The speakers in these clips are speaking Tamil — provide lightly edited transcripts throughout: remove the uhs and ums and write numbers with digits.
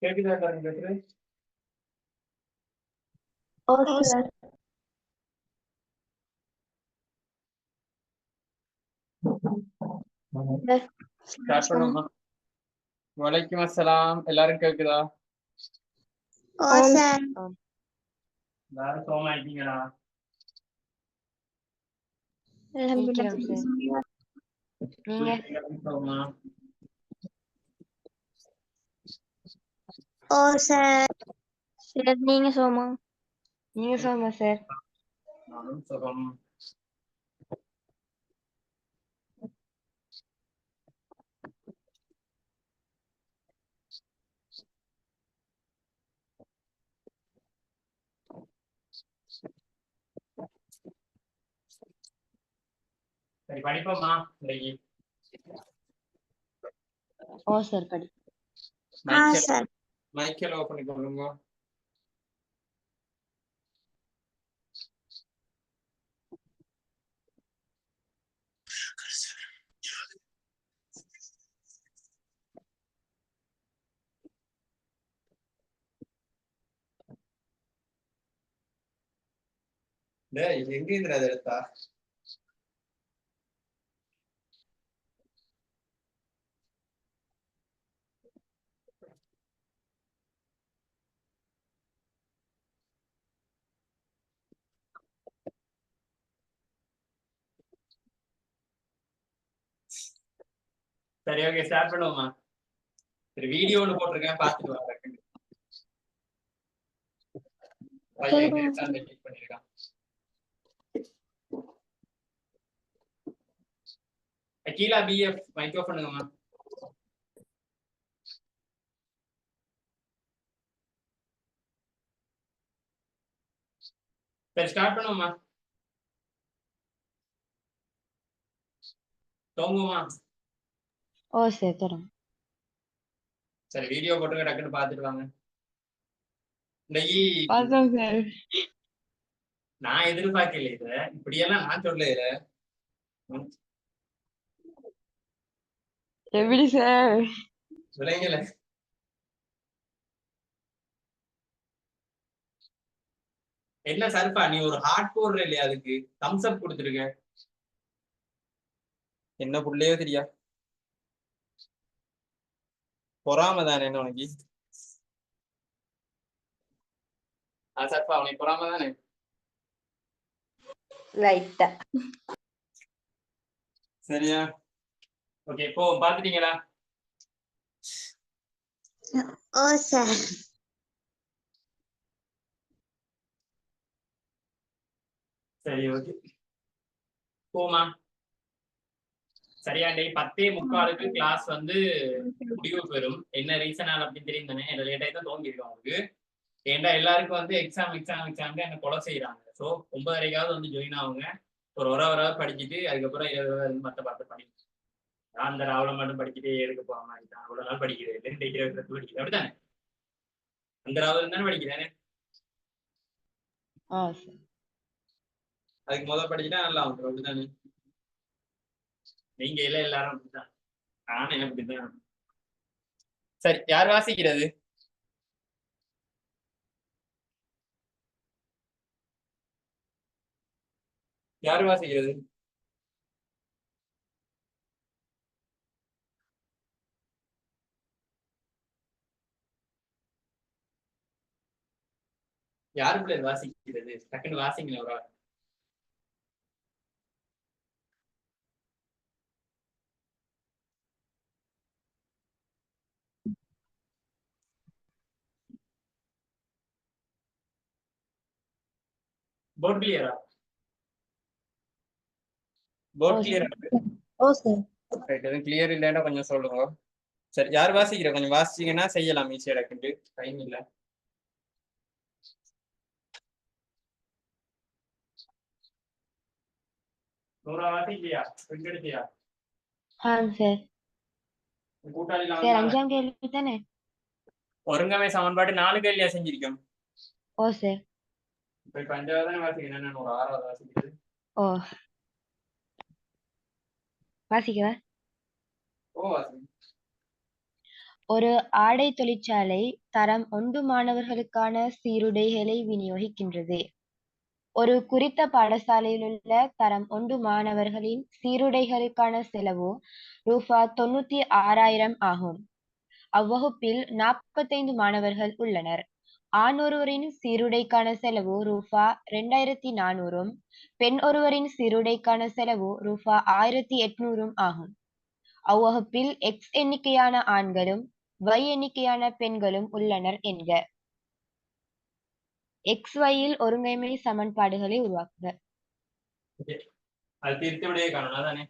கேக்குதா காரணம் பேசுறது? சார். ஸ்டார்ட் பண்ணுமா? வலைக்கும் அஸ்ஸலாம். எல்லாரும் கேக்குதா? சார். எல்லாரும் சோமா இருக்கீங்களா? சோமா. சார். நீங்க சோமா? நீங்க சோமா சார். நானும் சுகம். சரி படிப்போமா இன்னைக்கு? சார் படி. சார். மைக்கேல் ஓபன் பண்ணி கொள்ளுங்க. டேய் எங்க இருந்து அதை எடுத்தா? சரி ஓகே ஸ்டார்ட் பண்ணுவோமா? சரி வீடியோ ஒன்று போட்டிருக்கேன் பார்த்துட்டு வாங்க. பையன் கிளிக் பண்ணிருக்கான். கீழே பிஎஃப் மைக்ரோ பண்ணுங்கம்மா. சரி ஸ்டார்ட் பண்ணுவோமா? தோங்குமா? சார் தரோம். சரி வீடியோ போட்டுங்க டக்குன்னு பார்த்துட்டு வாங்க. இன்னைக்கு பார்த்தோம் சார். நான் எதிர்பார்க்கல இத இப்படியெல்லாம் நான் சொல்ல இத. எப்படி சார்? விளைங்கல என்ன சர்பா நீ ஒரு ஹார்ட் போடுற இல்லையா? அதுக்கு தம்ஸ் அப் கொடுத்துருக்க. என்ன புள்ளையோ தெரியா? பொறாம தானே என்ன உனக்கு? சர்பா உனக்கு பொறாம தானே? லைட்டா. சரியா? ஓகே இப்போ பாத்துட்டீங்களா? சார். சரி ஓகே போமா. சரியா? 10:45 கிளாஸ் வந்து முடிவு பெறும். என்ன ரீசனால் அப்படின்னு தெரியும் தானே? லேட்டாக தான் தோங்கிருக்கோம் உங்களுக்கு. ஏன்டா எல்லாருக்கும் வந்து எக்ஸாம் என்ன கொலை செய்யறாங்க. ஸோ 9:30 வந்து ஜாயின் ஆகுங்க. ஒரு வராவது படிச்சுட்டு அதுக்கப்புறம் 20 மற்ற பார்த்து படிக்கும். அந்த ராவலை மட்டும் படிச்சுட்டு எடுக்க போற மாதிரி தான். அவ்வளவு நாள் படிக்கிறேன் 2 படிக்கிறேன் அப்படித்தானே? அந்த ராவல் தானே படிக்கிறேன். அதுக்கு முதல் படிச்சுட்டா நல்லா வந்துடும் அப்படித்தானே? நீங்க இல்ல எல்லாரும் அப்படித்தான். நானே அப்படித்தான். சரி யார் வாசிக்கிறது? யார் வாசிக்கிறது? யாரு பிள்ளை வாசிக்கிறது? டக்குன்னு வாசிங்களேன் ஒரு ஆள். போர்ட் கிளியரா? போர்ட் கிளியரா? சார். ரைட் எதுவும் கிளியர் இல்லைன்னா கொஞ்சம் சொல்லுங்க. சரி யார் வாசிக்கிற? கொஞ்சம் வாசிச்சீங்கன்னா செய்யலாம் ஈஸியா டக்குன்னு. டைம் இல்லை. நூறா வாசிக்கலையா? எடுத்தியா? சார். கூட்டாளி சார் 5ஆம் கேள்வி தானே? ஒருங்கமை சமன்பாடு 4 கேள்வியா செஞ்சிருக்கோம். சார். இப்ப 5ஆவது தானே வாசிக்கிறேன். என்ன ஒரு 6ஆவது வாசிக்கிறது? வாசிக்கவா? வாசிங்க. ஒரு ஆடை தொழிற்சாலை தரம் 1 மாணவர்களுக்கான சீருடைகளை விநியோகிக்கின்றது. ஒரு குறித்த பாடசாலையில் உள்ள தரம் 1 மாணவர்களின் சீருடைகளுக்கான செலவு ரூபா 96,000 ஆகும். அவ்வகுப்பில் 45 மாணவர்கள் உள்ளனர். ஆண் ஒருவரின் சீருடைக்கான செலவு ரூபா 2,400 பெண் ஒருவரின் சீருடைக்கான செலவு ரூபா 1,800 ஆகும். அவ்வகுப்பில் X எண்ணிக்கையான ஆண்களும் Y எண்ணிக்கையான பெண்களும் உள்ளனர் என்க. XYயில் ஒருங்கமை சமன்பாடுகளை உருவாக்குக. அது தீர்த்து விடையே காணலாம் தானே.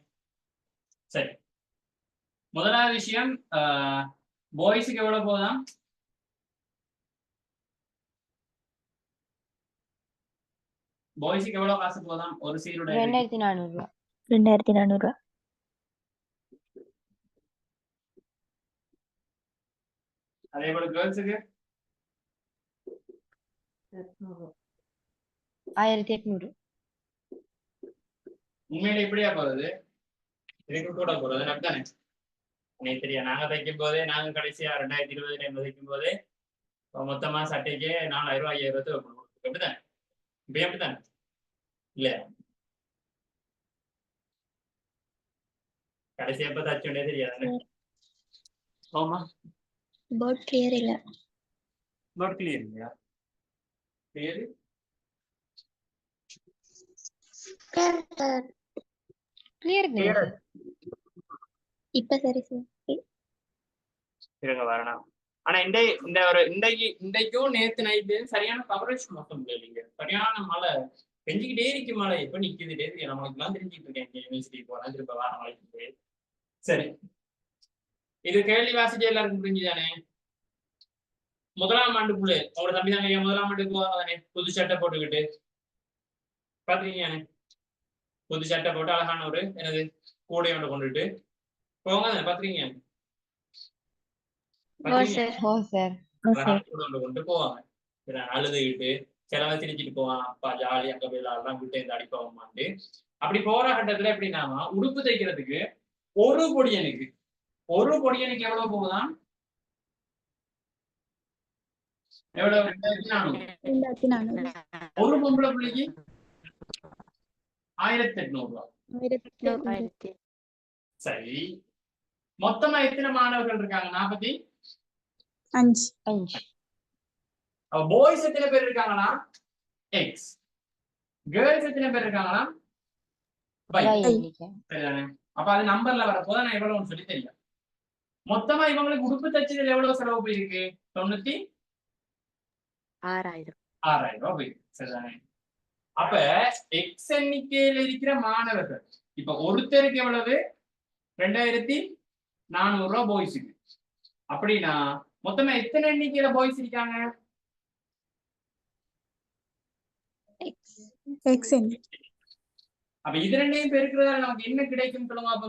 சரி, முதலாவது விஷயம் பாய்ஸுக்கு எவ்வளவு போதாம்? பாய்ஸுக்கு எவ்வளவு காசு போதாம்? ஒரு சீருடை 2,400 ரூபா. 2,400 ரூபா. அதே போல கேர்ள்ஸுக்கு 1,800. உண்மையில இப்படியா போறது? இதுக்கு கூட போறது அப்படித்தானே? எனக்கு தெரியும், நாங்க தைக்கும் போதே, நாங்க கடைசியா 2020 தைக்கும் போதே மொத்தமா சட்டைக்கு 4,000 ரூபாய் 5,000 வைக்கணும். அப்படித்தானே? இப்ப அப்படித்தானே? இல்ல கடைசி எப்ப தச்சுண்டே தெரியாது. ஆமா, போர்ட் கிளியர் இல்ல. நாட் கிளியர் இல்லையா? Clear clear. இப்ப சரி சார். இருங்க வரணும். ஆனா இன்றைக்கும் நேத்து நைட்டு சரியான கவரேஜ் மொத்தம் இல்லைங்க. சரியான மழை பெஞ்சுக்கிட்டே இருக்கு. மழை எப்ப நிக்குதுட்டே இருக்கு. நம்மளுக்கு எல்லாம் தெரிஞ்சுட்டு இருக்கேன். யூனிவர்சிட்டி போறேன், திருப்ப வார மழைக்கு. சரி, இது கேள்வி வாசிச்சு எல்லாருக்கும் புரிஞ்சுதானே? முதலாம் ஆண்டுக்குள்ளே அவரோட தம்பி தானே முதலாம் ஆண்டுக்கு போவாங்க, புது சட்டை போட்டுக்கிட்டு பாத்தீங்க. புது சட்டை போட்டு அழகான ஒரு எனது கூடையோட கொண்டுட்டு போவாங்க, பாத்துறீங்க? கொண்டு போவாங்க. அழுதுகிட்டு சிலவ சிரிச்சுட்டு போவான். அப்பா ஜாலி அங்க போய் எல்லாம் விட்டு இந்த அடிப்போமான்ட்டு. அப்படி போற கட்டத்துல எப்படின்னா, உடுப்பு தைக்கிறதுக்கு ஒரு பொடியனுக்கு எவ்வளவு போகுதான்? எவ்வளவு? 2,400. ஒரு பொம்பளை பிள்ளைக்கு 1,800 ரூபாய். சரி, மொத்தமா எத்தனை மாணவர்கள் இருக்காங்க? 45. பாய்ஸ் எத்தனை பேர் இருக்காங்களா? X. கேர்ள்ஸ் எத்தனை பேர் இருக்காங்களா? Y. சரிதானே? அப்ப அது நம்பர்ல வரப்போதான் நான் எவ்வளவுன்னு சொல்லி தெரியும். மொத்தமா இவங்களுக்கு உடுப்பு தச்சதுல எவ்வளவு செலவு போயிருக்கு? 96,000 ரூபாய் போயிருக்கு. சரிதானே? அப்ப X எண்ணிக்கையில இருக்கிற மாணவர்கள் இப்ப ஒருத்தருக்கு எவ்வளவு? 2,400 ரூபாய் பாய்ஸுக்கு. அப்படின்னா மொத்தமா எத்தனை எண்ணிக்கையில பாய்ஸ் இருக்காங்க? அப்ப இது ரெண்டையும் பெருக்கிறதால நமக்கு என்ன கிடைக்கும் சொல்லுங்க. அப்ப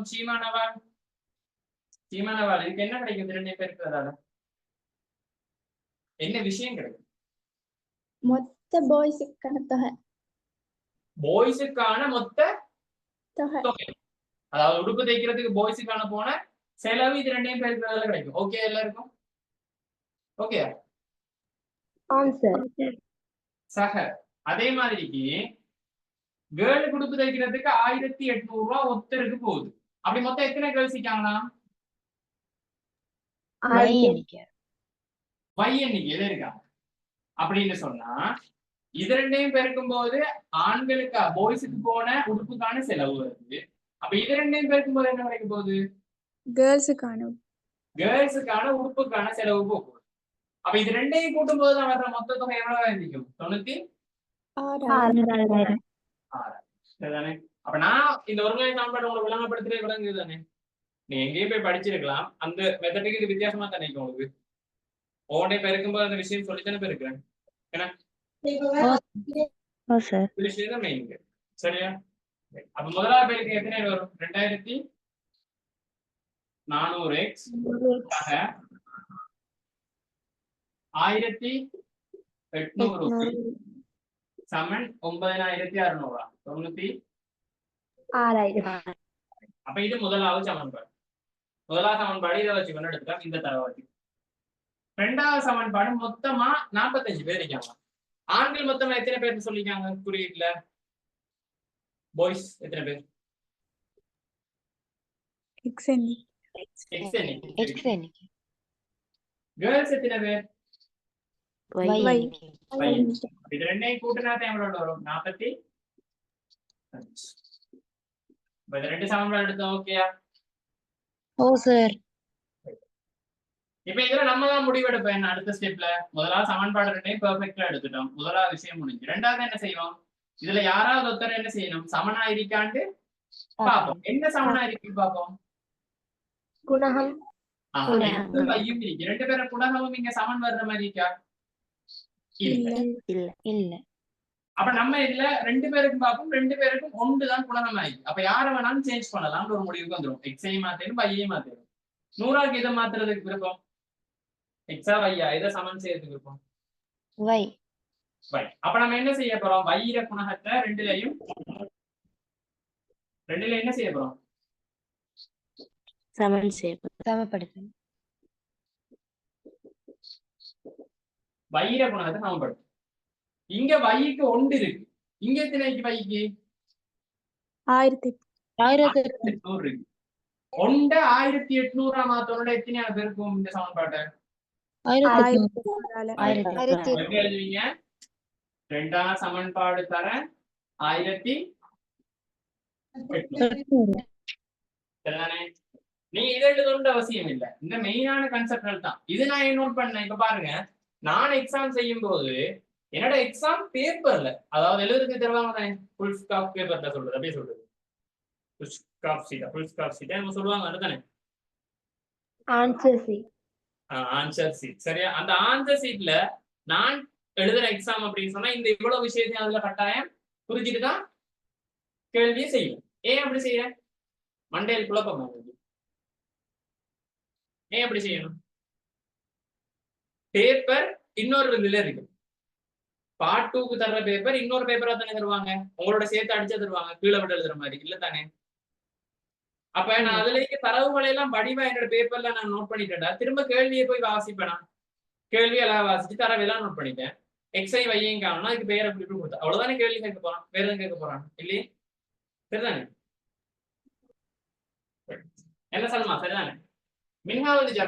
சீமானவாள் இதுக்கு என்ன கிடைக்கும்? இது ரெண்டையும் பெருக்கிறதால என்ன விஷயம் கிடைக்கும்? மொத்த பாய்ஸுக்கான தொகை. பாய்ஸுக்கான மொத்த தொகை. அதாவது உடுப்பு தைக்கிறதுக்கு பாய்ஸுக்கான போன செலவு இது ரெண்டையும் பெருக்கிறதால கிடைக்கும். ஓகே எல்லாருக்கும்? ஓகே சக. அதே மாதிரிக்கு கேர்ளுக்கு உடுப்பு தைக்கிறதுக்கு 1,800 ரூபாய் ஒருத்தருக்கு போகுது. அப்படி மொத்தம் எத்தனை கேர்ள்ஸ் இருக்காங்களா? Y எண்ணிக்கையில இருக்காங்க. அப்படின்னு சொன்னா இது ரெண்டையும் பெருக்கும் போது ஆண்களுக்கு பாய்ஸுக்கு போன உடுப்புக்கான செலவு வருது. அப்ப இது ரெண்டையும் பெருக்கும் போது என்ன கிடைக்க போகுது? கேர்ள்ஸுக்கான உடுப்புக்கான செலவு போகுது. அப்ப இது ரெண்டையும் கூட்டும் போது வர்ற மொத்த தொகை எவ்வளவு இருந்துக்கும்? 96,000. சரிதானே? அப்ப நான் இந்த ஒருங்கிணை சமன்பாடு உங்களுக்கு விளங்கப்படுத்துறது விளங்குது தானே? நீ எங்கேயும் போய் படிச்சிருக்கலாம். அந்த மெத்தடுக்கு இது வித்தியாசமா தானே உங்களுக்கு? ஒவ்வொன்றே பெருக்கும்போது அந்த விஷயம் சொல்லித்தானே பெருக்கிறேன். ஏன்னா சரியா? அப்ப முதலாவது பேருக்கு எத்தனை வரும்? 2,400x 1,800 சமன் 9,600. 96,000. அப்ப இது முதலாவது சமன்பாடு. முதலாவது சமன்பாடு இதை வச்சு கொண்டு எடுத்துக்கலாம். இந்த தரவை வச்சு ரெண்டாவது சமன்பாடு மொத்தமா 45 பேர் இருக்காங்க. ஆண்கள் மொத்தமா எத்தனை பேர் சொல்லிருக்காங்க குறியீட்டுல? பாய்ஸ் எத்தனை பேர்? X எண்ணி. எக்ஸ் X எண்ணிக்கை. கேர்ள்ஸ் எத்தனை பேர்? Y Y. எண்ணிக்கை. இது ரெண்டையும் கூட்டினா எவ்வளவு வரும்? 45. இது ரெண்டு சமன்பாடு எடுத்தோம். ஓகேயா? ஓ சார். இப்ப இதுல நம்ம தான் முடிவெடுப்போம். என்ன அடுத்த ஸ்டெப்ல முதலாவது சமன்பாடு ரெண்டையும் பெர்ஃபெக்ட்டா எடுத்துட்டோம். முதலாவது விஷயம் முடிஞ்சு. ரெண்டாவது என்ன செய்வோம்? இதுல யாராவது ஒருத்தர் என்ன செய்யணும்? சமனா இருக்காண்டு பாப்போம். என்ன சமனா இருக்கு பாப்போம். குணகம். ஐயும் இருக்கு. ரெண்டு பேரும் குணகமும் இங்க சமன் வர்ற மாதிரி இருக்கா? இல்ல. அப்ப நம்ம இதுல ரெண்டு பேருக்கும் பார்ப்போம். ரெண்டு பேருக்கும் ஒன்றுதான் குணகம் ஆயிருக்கு. அப்ப யார வேணாலும் சேஞ்ச் பண்ணலாம்னு ஒரு முடிவுக்கு வந்துடும். எக்ஸையும் மாத்திரும், பையையும் மாத்திரும். 100க்கு இதை மாத்துறதுக்கு விருப்பம்? எக்ஸா வையா இதை சமன் செய்யறதுக்கு விருப்பம்? Y. வை. அப்ப நம்ம என்ன செய்ய போறோம்? வைர குணகத்தை ரெண்டுலயும் என்ன செய்ய போறோம்? சமப்படுத்தணும். வைர குணகத்தை சமப்படுத்தும். இங்க வைக்கு ஒன்று இருக்கு. இங்க எத்தனைக்கு வைக்கு? 1800 இருக்கு. ஒண்ட 1800 மாத்தோட எத்தனையான பேருக்கும் இந்த சமன்பாட்டை? 1800. எப்படி எழுதுவீங்க? ரெண்டாம் சமன்பாடு தர 1800. சரிதானே? நீங்க இதை எழுதணும்னு அவசியம் இல்லை. இந்த மெயினான கான்செப்ட் தான். இது நான் ஏன் நோட் பண்ணேன். இப்ப பாருங்க, நான் எக்ஸாம் செய்யும் போது என்னோட எக்ஸாம் பேப்பர்ல, அதாவது எழுதுறதுக்கு தருவாங்க தானே, ஃபுல் ஸ்டாப் பேப்பர்ல சொல்றது, அப்படியே சொல்றது ஃபுல் ஸ்டாப் சீட் நம்ம சொல்லுவாங்க அதுதானே, ஆன்சர் சீட். சரியா? அந்த ஆன்சர் சீட்ல நான் எழுதுற எக்ஸாம் அப்படின்னு சொன்னா இந்த இவ்வளவு விஷயத்தையும் அதுல கட்டாயம் புரிஞ்சுட்டு தான் கேள்வியை செய்யும். ஏன் அப்படி செய்ய? மண்டையில் குழப்பம். ஏன் அப்படி செய்யணும்? பேப்பர் இன்னொரு இதுல இருக்கு. பார்ட் 2க்கு தர்ற பேப்பர் இன்னொரு பேப்பரா தானே தருவாங்க. உங்களோட சேர்த்து அடிச்சா தருவாங்க, கீழே விட்டு எழுதுற மாதிரி இல்ல தானே? அப்ப நான் அதுல தரவுகளை எல்லாம் வடிவா என்னோட பேப்பர்ல நான் நோட் பண்ணிட்டேன்டா. திரும்ப கேள்வியை போய் வாசிப்பேனா? கேள்வியெல்லாம் வாசிச்சு தரவையெல்லாம் நோட் பண்ணிட்டேன். எக்ஸை வையும் காணணும், அதுக்கு பேரை எப்படி கொடுத்தா அவ்வளவுதானே கேள்வி கேட்க போறான். வேற எதுவும் கேட்க போறான் இல்லையே? சரிதானே? என்ன சல்மா? சரிதானே? மின்ஹா வந்துச்சா?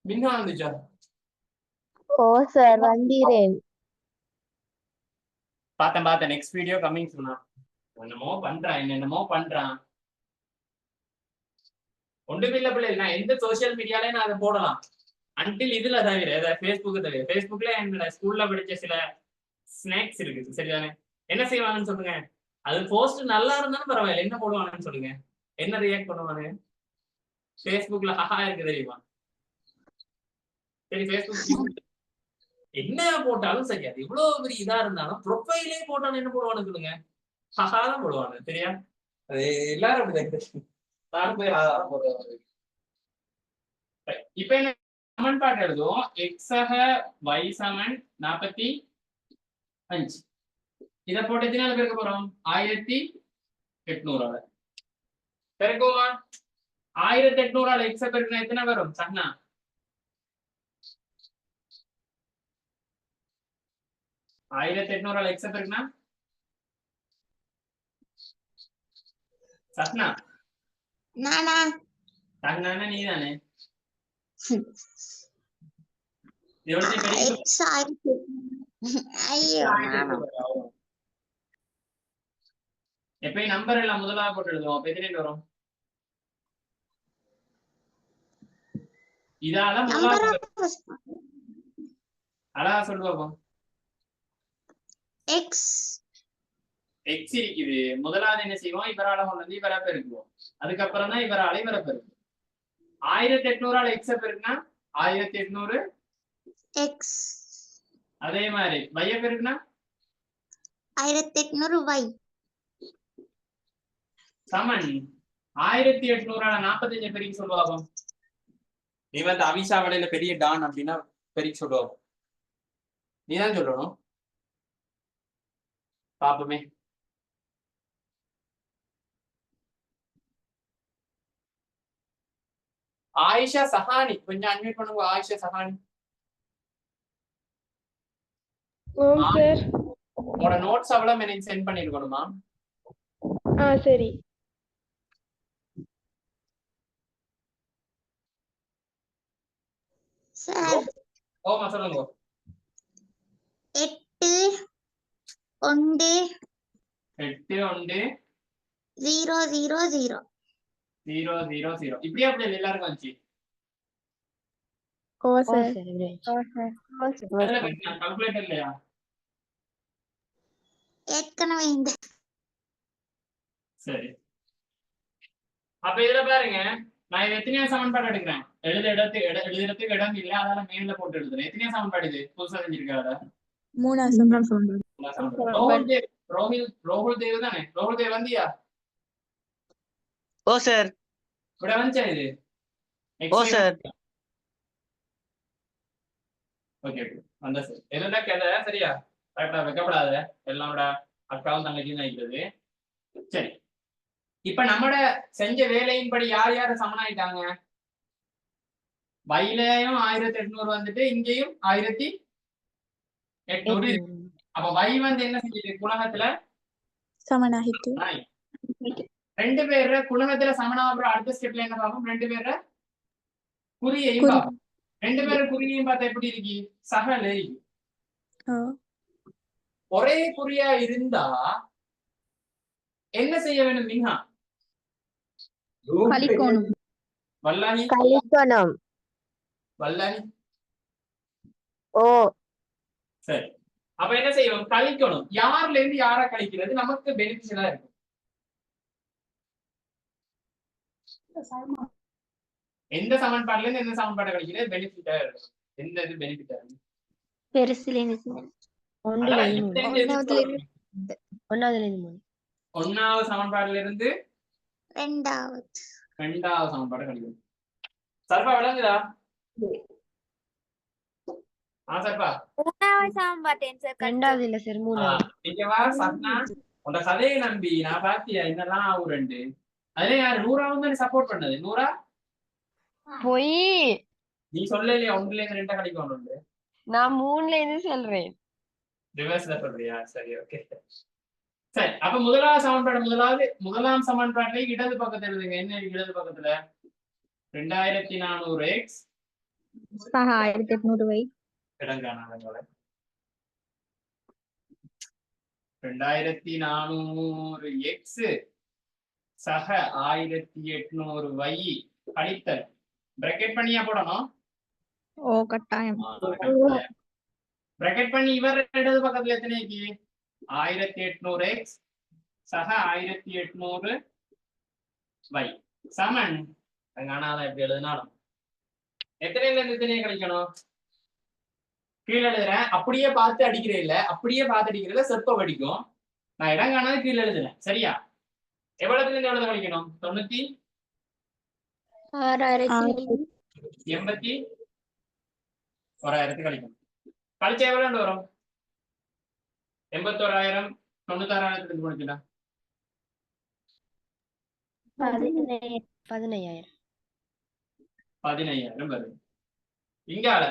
மின்ஹா வந்துச்சா? ஓ சார் வந்தீரேன். பார்த்தேன். நெக்ஸ்ட் வீடியோ கம்மிங் சொன்னா என்னமோ பண்றான். ஒன்றுமில்ல பிள்ளை. நான் எந்த சோசியல் மீடியாலே நான் அதை போடலாம். அன்டில் இதுல தவிர ஃபேஸ்புக் தவிர. ஃபேஸ்புக்ல என்னோட ஸ்கூல்ல படிச்ச சில ஸ்நாக்ஸ் இருக்கு. சரிதானே? என்ன செய்வாங்கன்னு சொல்லுங்க. அது போஸ்ட் நல்லா இருந்தாலும் பரவாயில்ல, என்ன போடுவாங்கன்னு சொல்லுங்க. என்ன ரியாக்ட் பண்ணுவாங்க? ஃபேஸ்புக்ல ஹஹா இருக்கு தெரியுமா? சரி, ஃபேஸ்புக் என்ன போட்டாலும் சரி, அது இவ்வளவு பெரிய இதா இருந்தாலும் ப்ரொஃபைலே போட்டாலும் என்ன போடுவானு சொல்லுங்க, ஹஹா தான் போடுவாங்க. சரியா? அது எல்லாரும் அப்படிதான். நானும் போய் ஹஹா தான் போடுவாங்க. இப்ப என்ன சமன்பாடு எழுதுவோம். எக்ஸக y சமன் 45. இதை போட்டு எத்தனை பெருக்க போறோம்? 1800 பெருக்குமா? 1800 எக்ஸ பெருக்கினா எத்தனை வரும் சஹ்னா? 1800 எக்ஸ பெருக்கினா சஹ்னா? சஹ்னா நீ தானே? எப்பயும் நம்பர் எல்லாம் முதலாக போட்டு எழுதுவோம். அப்ப எத்தனை வரும்? இதால முதலாக அழகா சொல்லுவோம். எக்ஸ் இருக்குது. முதலாவது என்ன செய்வோம்? இவரால கொண்டு வந்து இவரா பெருக்குவோம். அதுக்கப்புறம் தான் இவரால இவரை பெருக்குவோம். 1800 எக்ஸ பெருக்குனா 1800 எக்ஸ். அதே மாதிரி வைய பெருக்குனா 1800 வை சமன் 1800 45 பெருக்கி சொல்லுவாங்க. நீ வந்து அவிஷா வலையில பெரிய டான் அப்படின்னா பெருக்கி சொல்லுவாங்க. நீதான் சொல்லணும். பாப்போமே. ஆயிஷா சஹானி கொஞ்சம் அட்மிட் பண்ணுங்க. ஆயிஷா சஹானி ஓம் சார். உங்களோட நோட்ஸ் அவ்வளவு எனக்கு சென்ட் பண்ணிருக்கணுமா? சரி. சார் ஓமா சொல்லுங்க. 8 1 8 1 0 0 0 0 0 0 இப்படியே அப்படி எல்லாருக்கும் வந்துச்சு. ஓ ஓ சார். சார் இப்படி கால்குலேட்டர் இல்லையா? ஏற்கனவே இந்த சரி, அப்ப இதுல பாருங்க, நான் இது எத்தனையா சமன்பாடு எடுக்கிறேன். எழுதுறதுக்கு இடம் இல்ல, அதனால மேல போட்டு எழுதுறேன். எத்தனையா சமன்பாடு இது புதுசா செஞ்சிருக்காரு? 3ஆம் சமன்பாடு. ரோஹுல் தேவ் தானே? ரோஹுல் தேவ் வந்தியா? ஓ சார். இப்படி வந்துச்சா இது? ஓ சார். ஓகே ஓகே வந்தா சார். எதுனா கதை சரியா? கரெக்டா வைக்கப்படாத எல்லாரோட அக்காவும் தங்கச்சியும் நினைக்கிறது. சரி, இப்ப நம்மட செஞ்ச வேலையின்படி யார் யாரு சமனாயிட்டாங்க? வைலையும் 1800 வந்துட்டு இங்கேயும் 1800. அப்ப வை வந்து என்ன செஞ்சது? குணகத்துல சமனாகிட்டு. ரெண்டு பேர குணகத்துல சமனாகிற அடுத்த ஸ்டெப்ல என்ன பார்ப்போம்? ரெண்டு பேர குறியையும் பார்ப்போம். ரெண்டு பேரும் குறியையும் பார்த்தா எப்படி இருக்கு? சகல இருக்கு. ஒரே குறியா இருந்தா என்ன செய்ய வேண்டும்? மின்ஹா கழிக்கணும். வல்லாஹி கழிக்கணும். வல்லாஹி. ஓ சரி, அப்ப என்ன செய்யணும்? கழிக்கணும். யார்ல இருந்து யாரா கழிக்கிறது நமக்கு பெனிஃபிஷியலா இருக்கும்? எந்த சமன்பாடுல இருந்து எந்த சமன்பாடு கழிக்கிறது பெனிஃபிட்டா இருக்கும்? எந்த இது பெனிஃபிட்டா இருக்கும்? பெருசுல இருந்து ஒன்னாவதுல இருந்து 1வது சமன்பாடுல இருந்து ரெண்டாவது 2வது சமன்பாடு கழிக்கணும். சர்பா விளங்குதா? சர்பா மூணாவது சமன்பாட்டேன் சார். ரெண்டாவது இல்ல சார், மூணாவது. இங்க வா சப்னா, உங்க கதையை நம்பி நான் பாத்தியா என்னெல்லாம் ஆகும் ரெண்டு. அதுல யாரு? நூறாவது சப்போர்ட் பண்ணது. நூறா போய் நீ சொல்லலையா? 1ல இருந்து 2 கழிக்கணும். நான் 3ல இருந்து சொல்றேன். ரிவர்ஸ்ல சொல்றியா? சரி ஓகே. சரி, அப்ப முதலாம் சமன்பாட்டை இடது பக்கத்துல எழுதுங்க. என்ன இடது பக்கத்துல? 2400x 1800y இடங்கானாங்கள 2400x சக 1800y கழித்தல் பிராக்கெட் பண்ணியா போடணும்? ஓ கட்டாயம். பிராக்கெட் பண்ணி இவர் இடது பக்கத்துல எத்தனைக்கு? 1800x சக 1800y சமன் அங்கானால எப்படி எழுதினாலும் எத்தனைல இருந்து எத்தனையை கழிக்கணும்? கீழே எழுதுறேன். அப்படியே பார்த்து அடிக்கிறேன் இல்ல, அப்படியே பார்த்து அடிக்கிறதுல செப்ப வடிக்கும். நான் இடம் காணாத கீழே எழுதுறேன். சரியா? எவ்வளவுல இருந்து எவ்வளவு கழிக்கணும்? 9,80,1000 கழிக்கணும். கழிச்சா எவ்வளவு வரும்? 81,000 96,000 முடிச்சுடா 15,000 வருது. இங்கால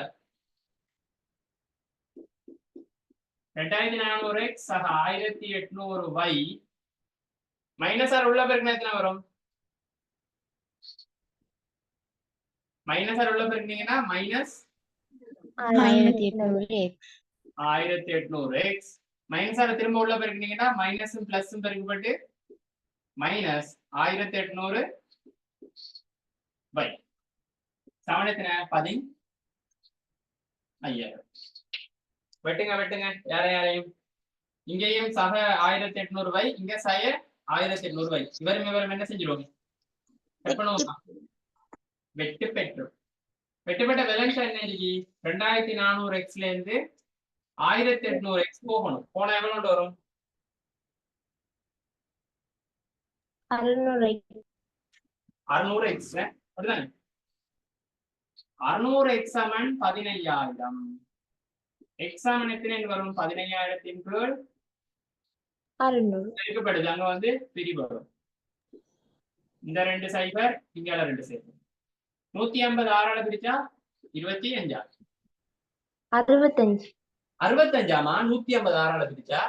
2400x சக 1800y மைனஸ் ஆர் உள்ள பெருக்கினா எத்தனை வரும்? மைனஸ் ஆர் உள்ள பெருக்கினீங்கன்னா மைனஸ் 1800x மைனஸ் ஆர் திரும்ப உள்ள பெருக்கினீங்கன்னா மைனஸும் பிளஸும் பெருக்கப்பட்டு மைனஸ் 1800 y சமன் எத்தனை? 15,000. வெட்டுங்க யாரையும். இங்கேயும் சக 1800y, இங்க சய 1800y. இவரும் என்ன செஞ்சிருவோம்? வெட்டு பெற்றோம். வெட்டுப்பட்ட பேலன்ஸ் என்ன இருக்கு? 2400x இருந்து 1800x போகணும். போனா எவ்வளவு வரும்? 600x அப்படிதானே? 600x சமன் 15,000. x சமன் எத்தனை வரும்? 15,000 பெருக்கப்படுது. அங்க வந்து பிரி வரும். இந்த 2 சைபர், இங்க 2 சைபர். 150 ஆறால பிரிச்சா 25. 65. 65ஆமா 150 ஆறால பிரிச்சா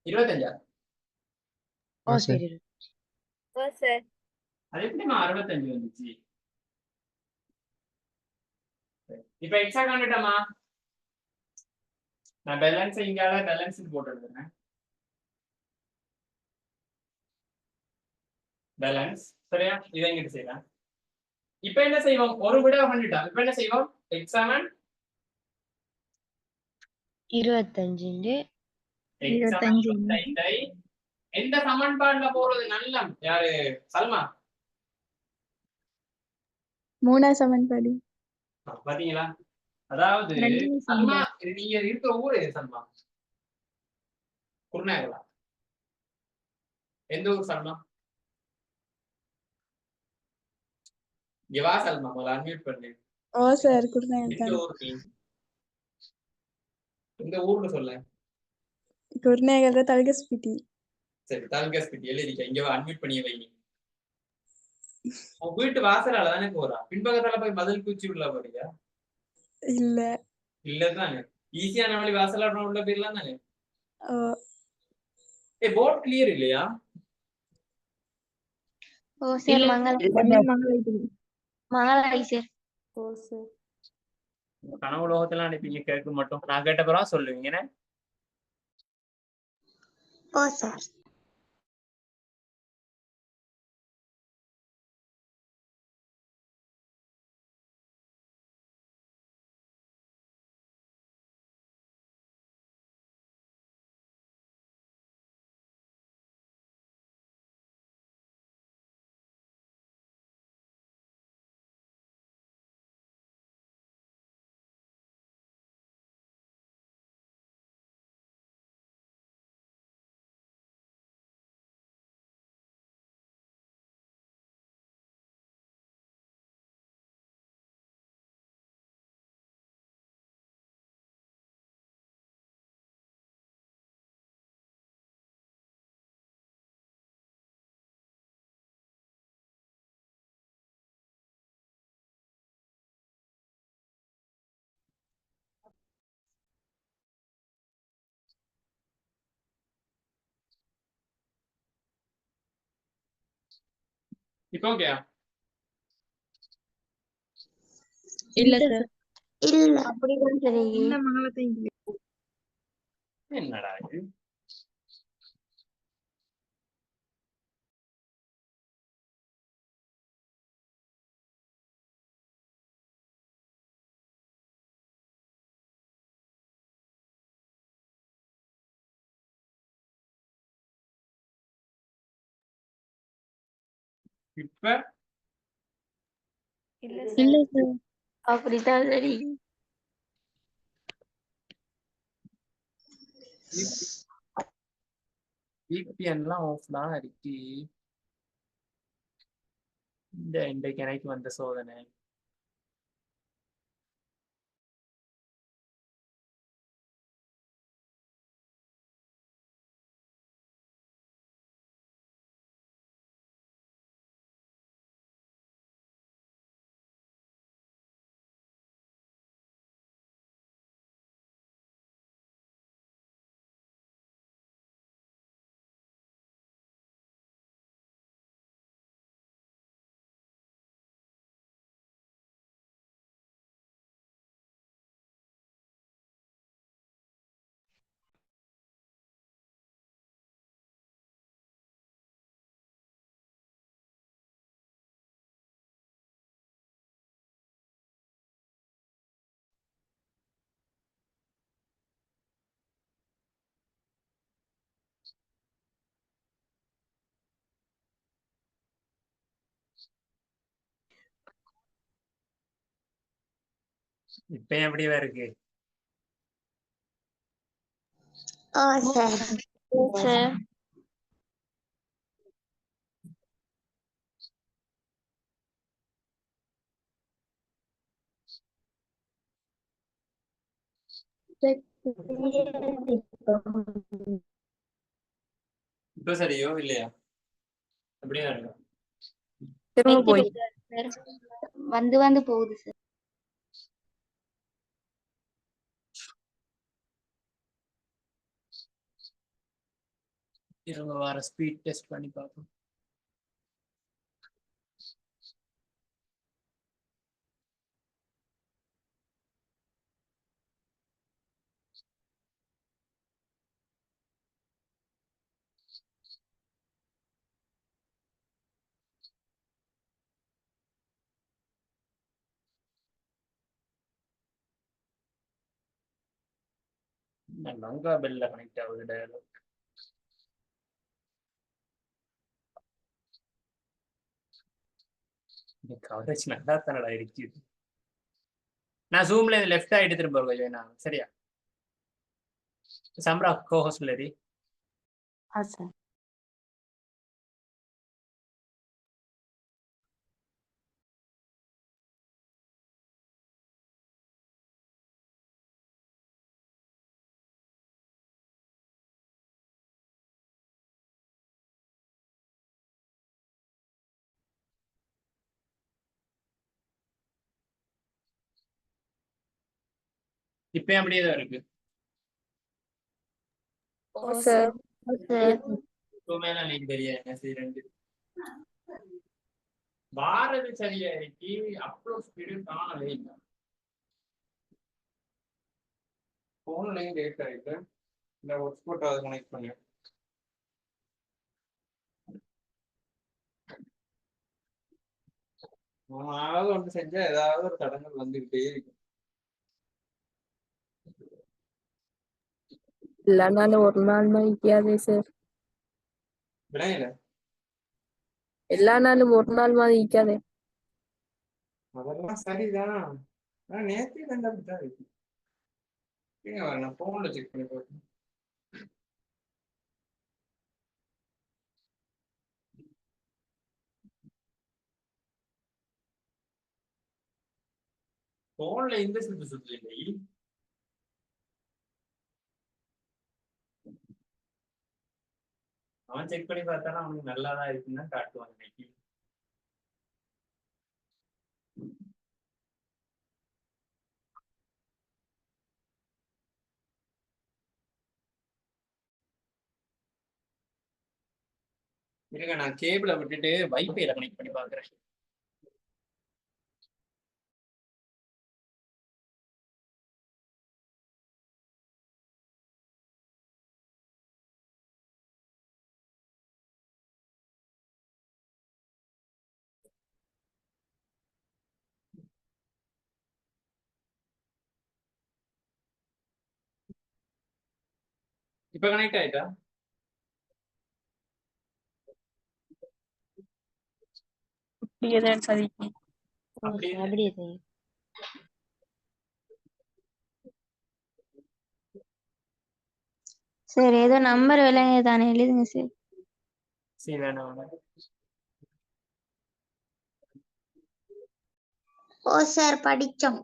25. ஓ ஓ சார் சரி. ஓ சார் அது எப்படிமா 65 வந்துச்சு? இப்ப எக்ஸா கண்டுட்டமா, நான் பேலன்ஸ் இங்கால பேலன்ஸ் போட்டு எடுத்துறேன். பேலன்ஸ் சரியா, இதை எங்கிட்டு செய்யலாம். இப்ப என்ன செய்வோம், ஒரு விட பண்ணிட்டோம். இப்ப என்ன செய்வோம், எக்ஸாமன் 25. எக்ஸாமன் 25. எந்த சமன்பாடுல போறது நல்லம்? யாரு சல்மா? 3ஆம் சமன்பாடு. பாத்தீங்களா, அதாவது 2ஆம் சல்மா சமன்பாடு. இது நீங்க இருக்கிற ஊர் எது சல்மா? குருநாகலா? எந்த ஊர் சல்மா? இங்க வா சல்மா, முதல்ல அன்மியூட் பண்ணு. ஓ சார் குருநாயகம் எந்த தான். ஊர் நீ? இந்த ஊர்ல சொல்ல. குருநாயகத்துல தல்கஸ்பிட்டி. சரி, தால்காஸ்பிட்டி எழுதிக்க. இங்க வா, அன்மியூட் பண்ணி வை. உன் வீட்டு வாசலால தானே போறா, பின்பக்கத்தால போய் மதில் பூச்சி உள்ள போறியா? இல்ல. இல்லதானே, ஈஸியான வழி வாசலாட உள்ள போயிடலாம் தானே. ஓ போர்ட் கிளியர் இல்லையா? ஓ சார் இல்ல மங்களாய் சார். ஓ சார். கனவு உலகத்துல அனுப்பிங்க, கேட்க மட்டும் நான் கேட்ட பிறகு சொல்லுவீங்க என்ன? ஓ சார் இப்போ ஓகே. இல்ல சார். இல்ல அப்படிதான் சரி. இந்த மங்களத்தையும் என்னடா இது? இப்ப இல்ல சார். அப்படிதான் சரி. VPNலாம் ஆஃப் தான் இருக்கு. இன்றைக்கு எனக்கு வந்த சோதனை. இப்ப எப்படியா இருக்கு? ஓ சார் சார் இப்ப சரியோ இல்லையா? அப்படிதான் இருக்கும். திரும்ப போய் சார் வந்து வந்து போகுது சார். இருங்க வர ஸ்பீட் டெஸ்ட் பண்ணி பார்ப்போம். லங்கா பெல்ல கனெக்ட் ஆகுது டயலாக். கவரேஜ் நல்லா தானடா இருக்கு. நான் ஜூம்ல லெஃப்ட் ஆயிட்டு திரும்ப வருவேன் நான். சரியா சம்ரா கோஹோஸ்ட்ல இரு. சார் இப்பயும் அப்படியே தான் இருக்கு. சார் சார் இப்பவுமே நான் நீங்க தெரியா என்ன செய்யறேன். பாரதி சரியா இருக்கு. அப்லோட் ஸ்பீடு காணவே இல்லை. போன்லயும் டேட் ஆயிட்டு இந்த ஹாட்ஸ்பாட் அதை கனெக்ட் பண்ணி ஏதாவது ஒன்று செஞ்சா ஏதாவது ஒரு தடங்கள் வந்துகிட்டே இருக்கு. இல்லைனாலும் ஒரு நாள் மதிக்காதே சார். விளையல எல்லா நாளும் ஒரு நாள் மதிக்காதே. அதெல்லாம் சரிதான். ஆனா நேற்று கண்டதான் இருக்கு. நான் போன்ல செக் பண்ணி பார்க்கணும். போன்ல இந்த சுத்து இல்லை. அவன் செக் பண்ணி பார்த்தாலும் அவனுக்கு நல்லாதான் இருக்குன்னு தான் காட்டுவான் இன்னைக்கு. இருங்க நான் கேபிளை விட்டுட்டு வைஃபைல கனெக்ட் பண்ணி பாக்குறேன். இப்ப கனெக்ட் ஆயிட்டா? அப்படியே தான் சதிக்கு. அப்படியே அப்படியே சார். சார் ஏதோ நம்பர் விலைங்க தானே எழுதுங்க சார். சரி வேணாம். ஓ சார் படிச்சோம்.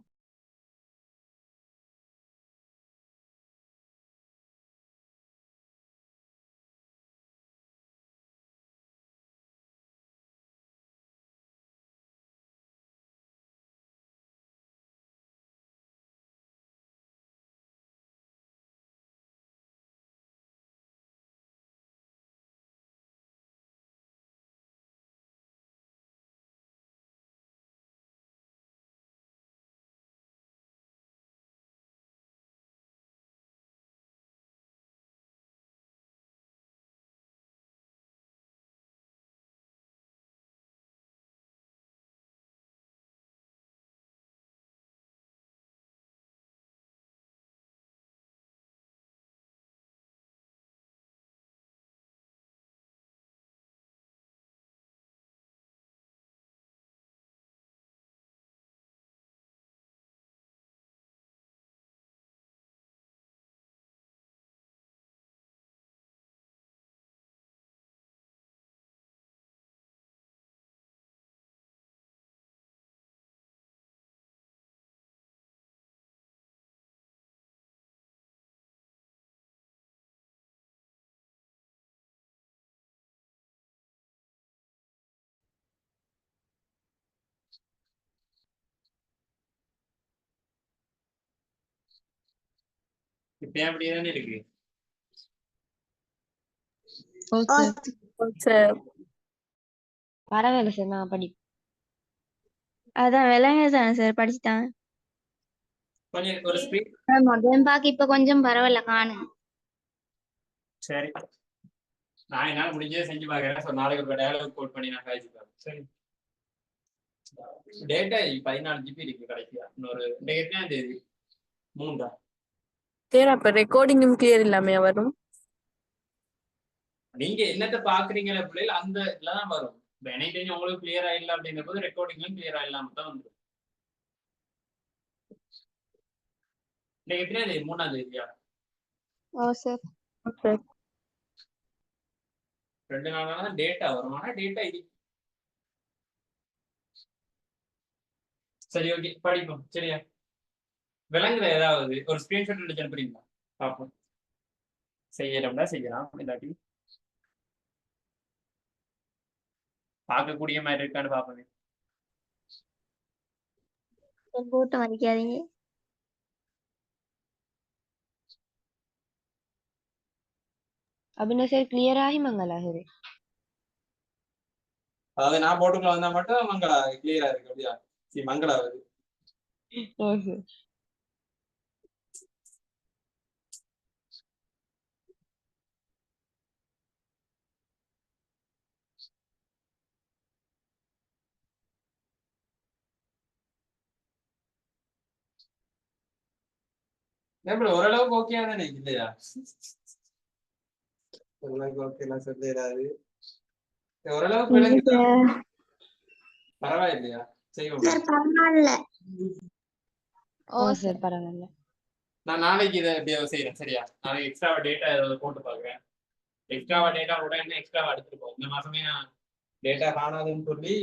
இப்ப அப்படியேதானே இருக்கு. ஓ சார் பரவாயில்ல சார் நான் படி அதான் விலங்கு தானே சார் படிச்சுட்டான். கொஞ்சம் ஒரு ஸ்பீட். முதல் பாக்க இப்ப கொஞ்சம் பரவாயில்ல காணு. சரி, நான் என்னால முடிஞ்சதை செஞ்சு பாக்குறேன். ஸோ நாளைக்கு ஒரு டயலாக் கோட் பண்ணி நான் காய்ச்சி பாருங்க. சரி, டேட்டா 14 GB இருக்கு கடைசியா. இன்னொரு எத்தனாம் தேதி? 3. சரி அப்ப ரெக்கார்டிங்கும் கிளியர் இல்லாமையா வரும்? நீங்க என்னத்த பாக்குறீங்களா பிள்ளைகள் அந்த இதுலதான் வரும். எனக்கு தெரிஞ்சு உங்களுக்கு கிளியரா இல்லை அப்படிங்கிற போது ரெக்கார்டிங்லும் கிளியரா இல்லாம தான் வந்துடும். எத்தனாம் தேதி? 3ஆம் தேதியா? ஓ சார். ஓகே 2 நாளாக தான் டேட்டா வரும். ஆனா டேட்டா இது. சரி, ஓகே, படிப்போம். சரியா? விளங்குற ஏதாவது ஒரு ஸ்கிரீன்ஷாட் எடுத்து அனுப்புறீங்களா? பார்ப்போம். செய்யறோம்னா செய்யலாம், இல்லாட்டி பார்க்கக்கூடிய மாதிரி இருக்கான்னு பார்ப்போமே. போட்டு மதிக்காதீங்க. அப்படின்னா சார் கிளியர் ஆகி மங்களா சரி அதாவது நான் போட்டுக்குள்ள வந்தா மட்டும் மங்களா கிளியரா இருக்கு. அப்படியா? சரி, மங்களா வருது. ஓகே எப்படி ஓரளவுக்கு ஓகே தானே? இல்லையா? ஓரளவுக்கு ஓகே எல்லாம் சொல்லிடாது. ஓரளவுக்கு விளங்குதா? பரவாயில்லையா? செய்வோம். சார் பரவாயில்ல. ஓ சார் பரவாயில்ல நான் நாளைக்கு இதை எப்படியோ செய்யறேன். சரியா? நாளைக்கு எக்ஸ்ட்ராவா டேட்டா ஏதாவது போட்டு பாக்குறேன். எக்ஸ்ட்ராவா டேட்டா கூட என்ன எக்ஸ்ட்ராவா எடுத்துருப்போம். இந்த மாசமே நான் டேட்டா காணாதுன்னு சொல்லி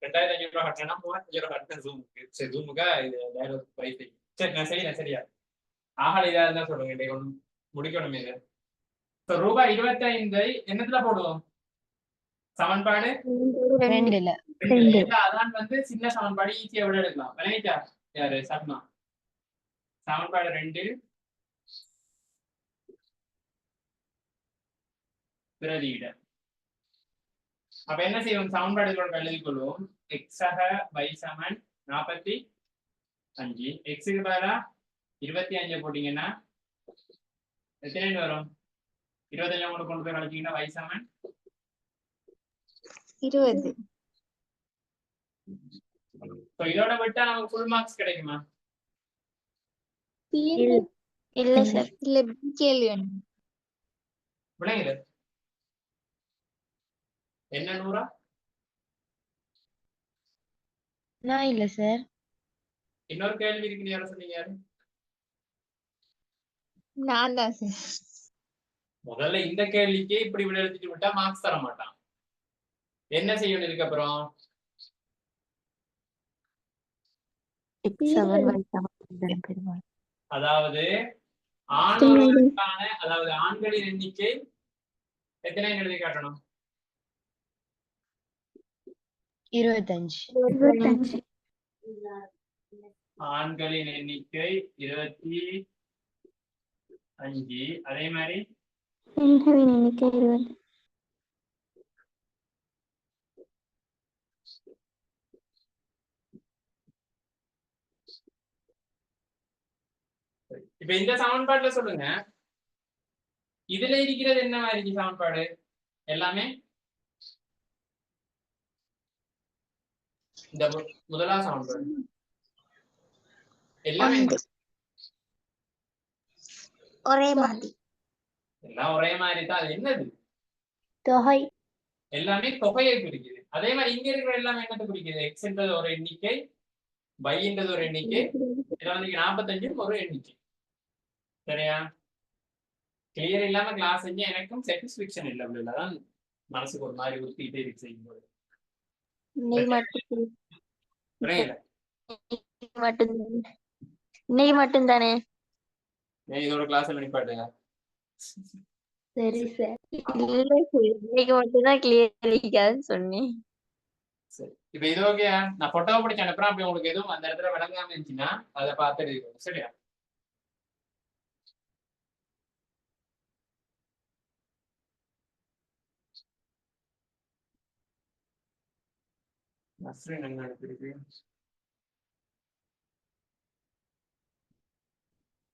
2500 ரூபாய் கட்டினா 3000 ரூபாய் கட்டினேன் ஜூமுக்கு. சரி, ஜூமுக்கா இது டயலாக் பைசை. சரி, நான் செய்யறேன். சரியா? ஆகல இதா இருந்தா சொல்லுங்க. டே ஒன்று முடிக்கணுமே இது. ரூபாய் 25 என்னத்துல போடுவோம்? சமன்பாடு 2ல அதான் வந்து சின்ன சமன்பாடு ஈஸியா விட எடுக்கலாம். விளங்கிட்டா? யாரு? சப்னா. சமன்பாடு 2 பிரதியிட. அப்ப என்ன செய்வோம்? சமன்பாடுகளோட எழுதி கொள்வோம். எக்ஸக y சமன் 45. எக்ஸுக்கு பதிலா 25 போட்டீங்கன்னா எத்தனை வரும்? 25 கொண்டு போய் கழிச்சீங்கன்னா y சமன் 20. இதோட விட்டா நமக்கு ஃபுல் மார்க்ஸ் கிடைக்குமா? இல்ல சார். இல்ல கேள்வி விளங்குது? என்ன 100? நான் இல்ல சார் இன்னொரு கேள்வி இருக்கு. யாரும் சொன்னீங்க? யாரு? நான் தான் சார். முதல்ல இந்த கேள்விக்கே இப்படி விட எழுதிட்டு விட்டா மார்க்ஸ் தர மாட்டான். என்ன செய்யணும் இதுக்கப்புறம்? அதாவது ஆணொருவருக்கான, அதாவது ஆண்களின் எண்ணிக்கை எத்தனை எழுதி காட்டணும்? 25 ஆண்களின் எண்ணிக்கை 25. அதே மாதிரி பெண்களின் எண்ணிக்கை 20. இப்ப இந்த சமன்பாட்டுல சொல்லுங்க, இதுல இருக்கிறது என்ன மாதிரி சமன்பாடு? எல்லாமே இந்த முதலாம் சமன்பாடு எல்லாமே ஒரே மாதிரி. எல்லாம் ஒரே மாதிரி தான். அது என்னது? தொகை. எல்லாமே தொகையை குறிக்குது. அதே மாதிரி இங்க இருக்கிற எல்லாமே என்னத்தை குறிக்குது? எக்ஸ்ன்றது ஒரு எண்ணிக்கை, பைன்றது ஒரு எண்ணிக்கை, இதுல வந்து 45 ஒரு எண்ணிக்கை. சரியா? கிளியர் இல்லாம கிளாஸ் செஞ்சு எனக்கும் சாட்டிஸ்ஃபேக்ஷன் இல்லை. அப்படிதான் மனசுக்கு ஒரு மாதிரி உறுத்திட்டே இருக்கு செய்யும்போது. இன்னைக்கு மட்டும் தானே. இதோட கிளாஸ் நிப்பாட்டுங்க. சரி சார். இல்ல சார், இன்னைக்கு மட்டும் தான் கிளியர் இருக்காதுன்னு சொன்னேன். சரி, இப்ப இது ஓகே. நான் போட்டோவை பிடிச்சி அனுப்புறேன். அப்படி உங்களுக்கு எதுவும் அந்த இடத்துல விளங்காம இருந்துச்சுன்னா அதை பார்த்துட்டு இருக்கணும். சரியா? நஸ்ரின் என்ன எடுத்திருக்கு?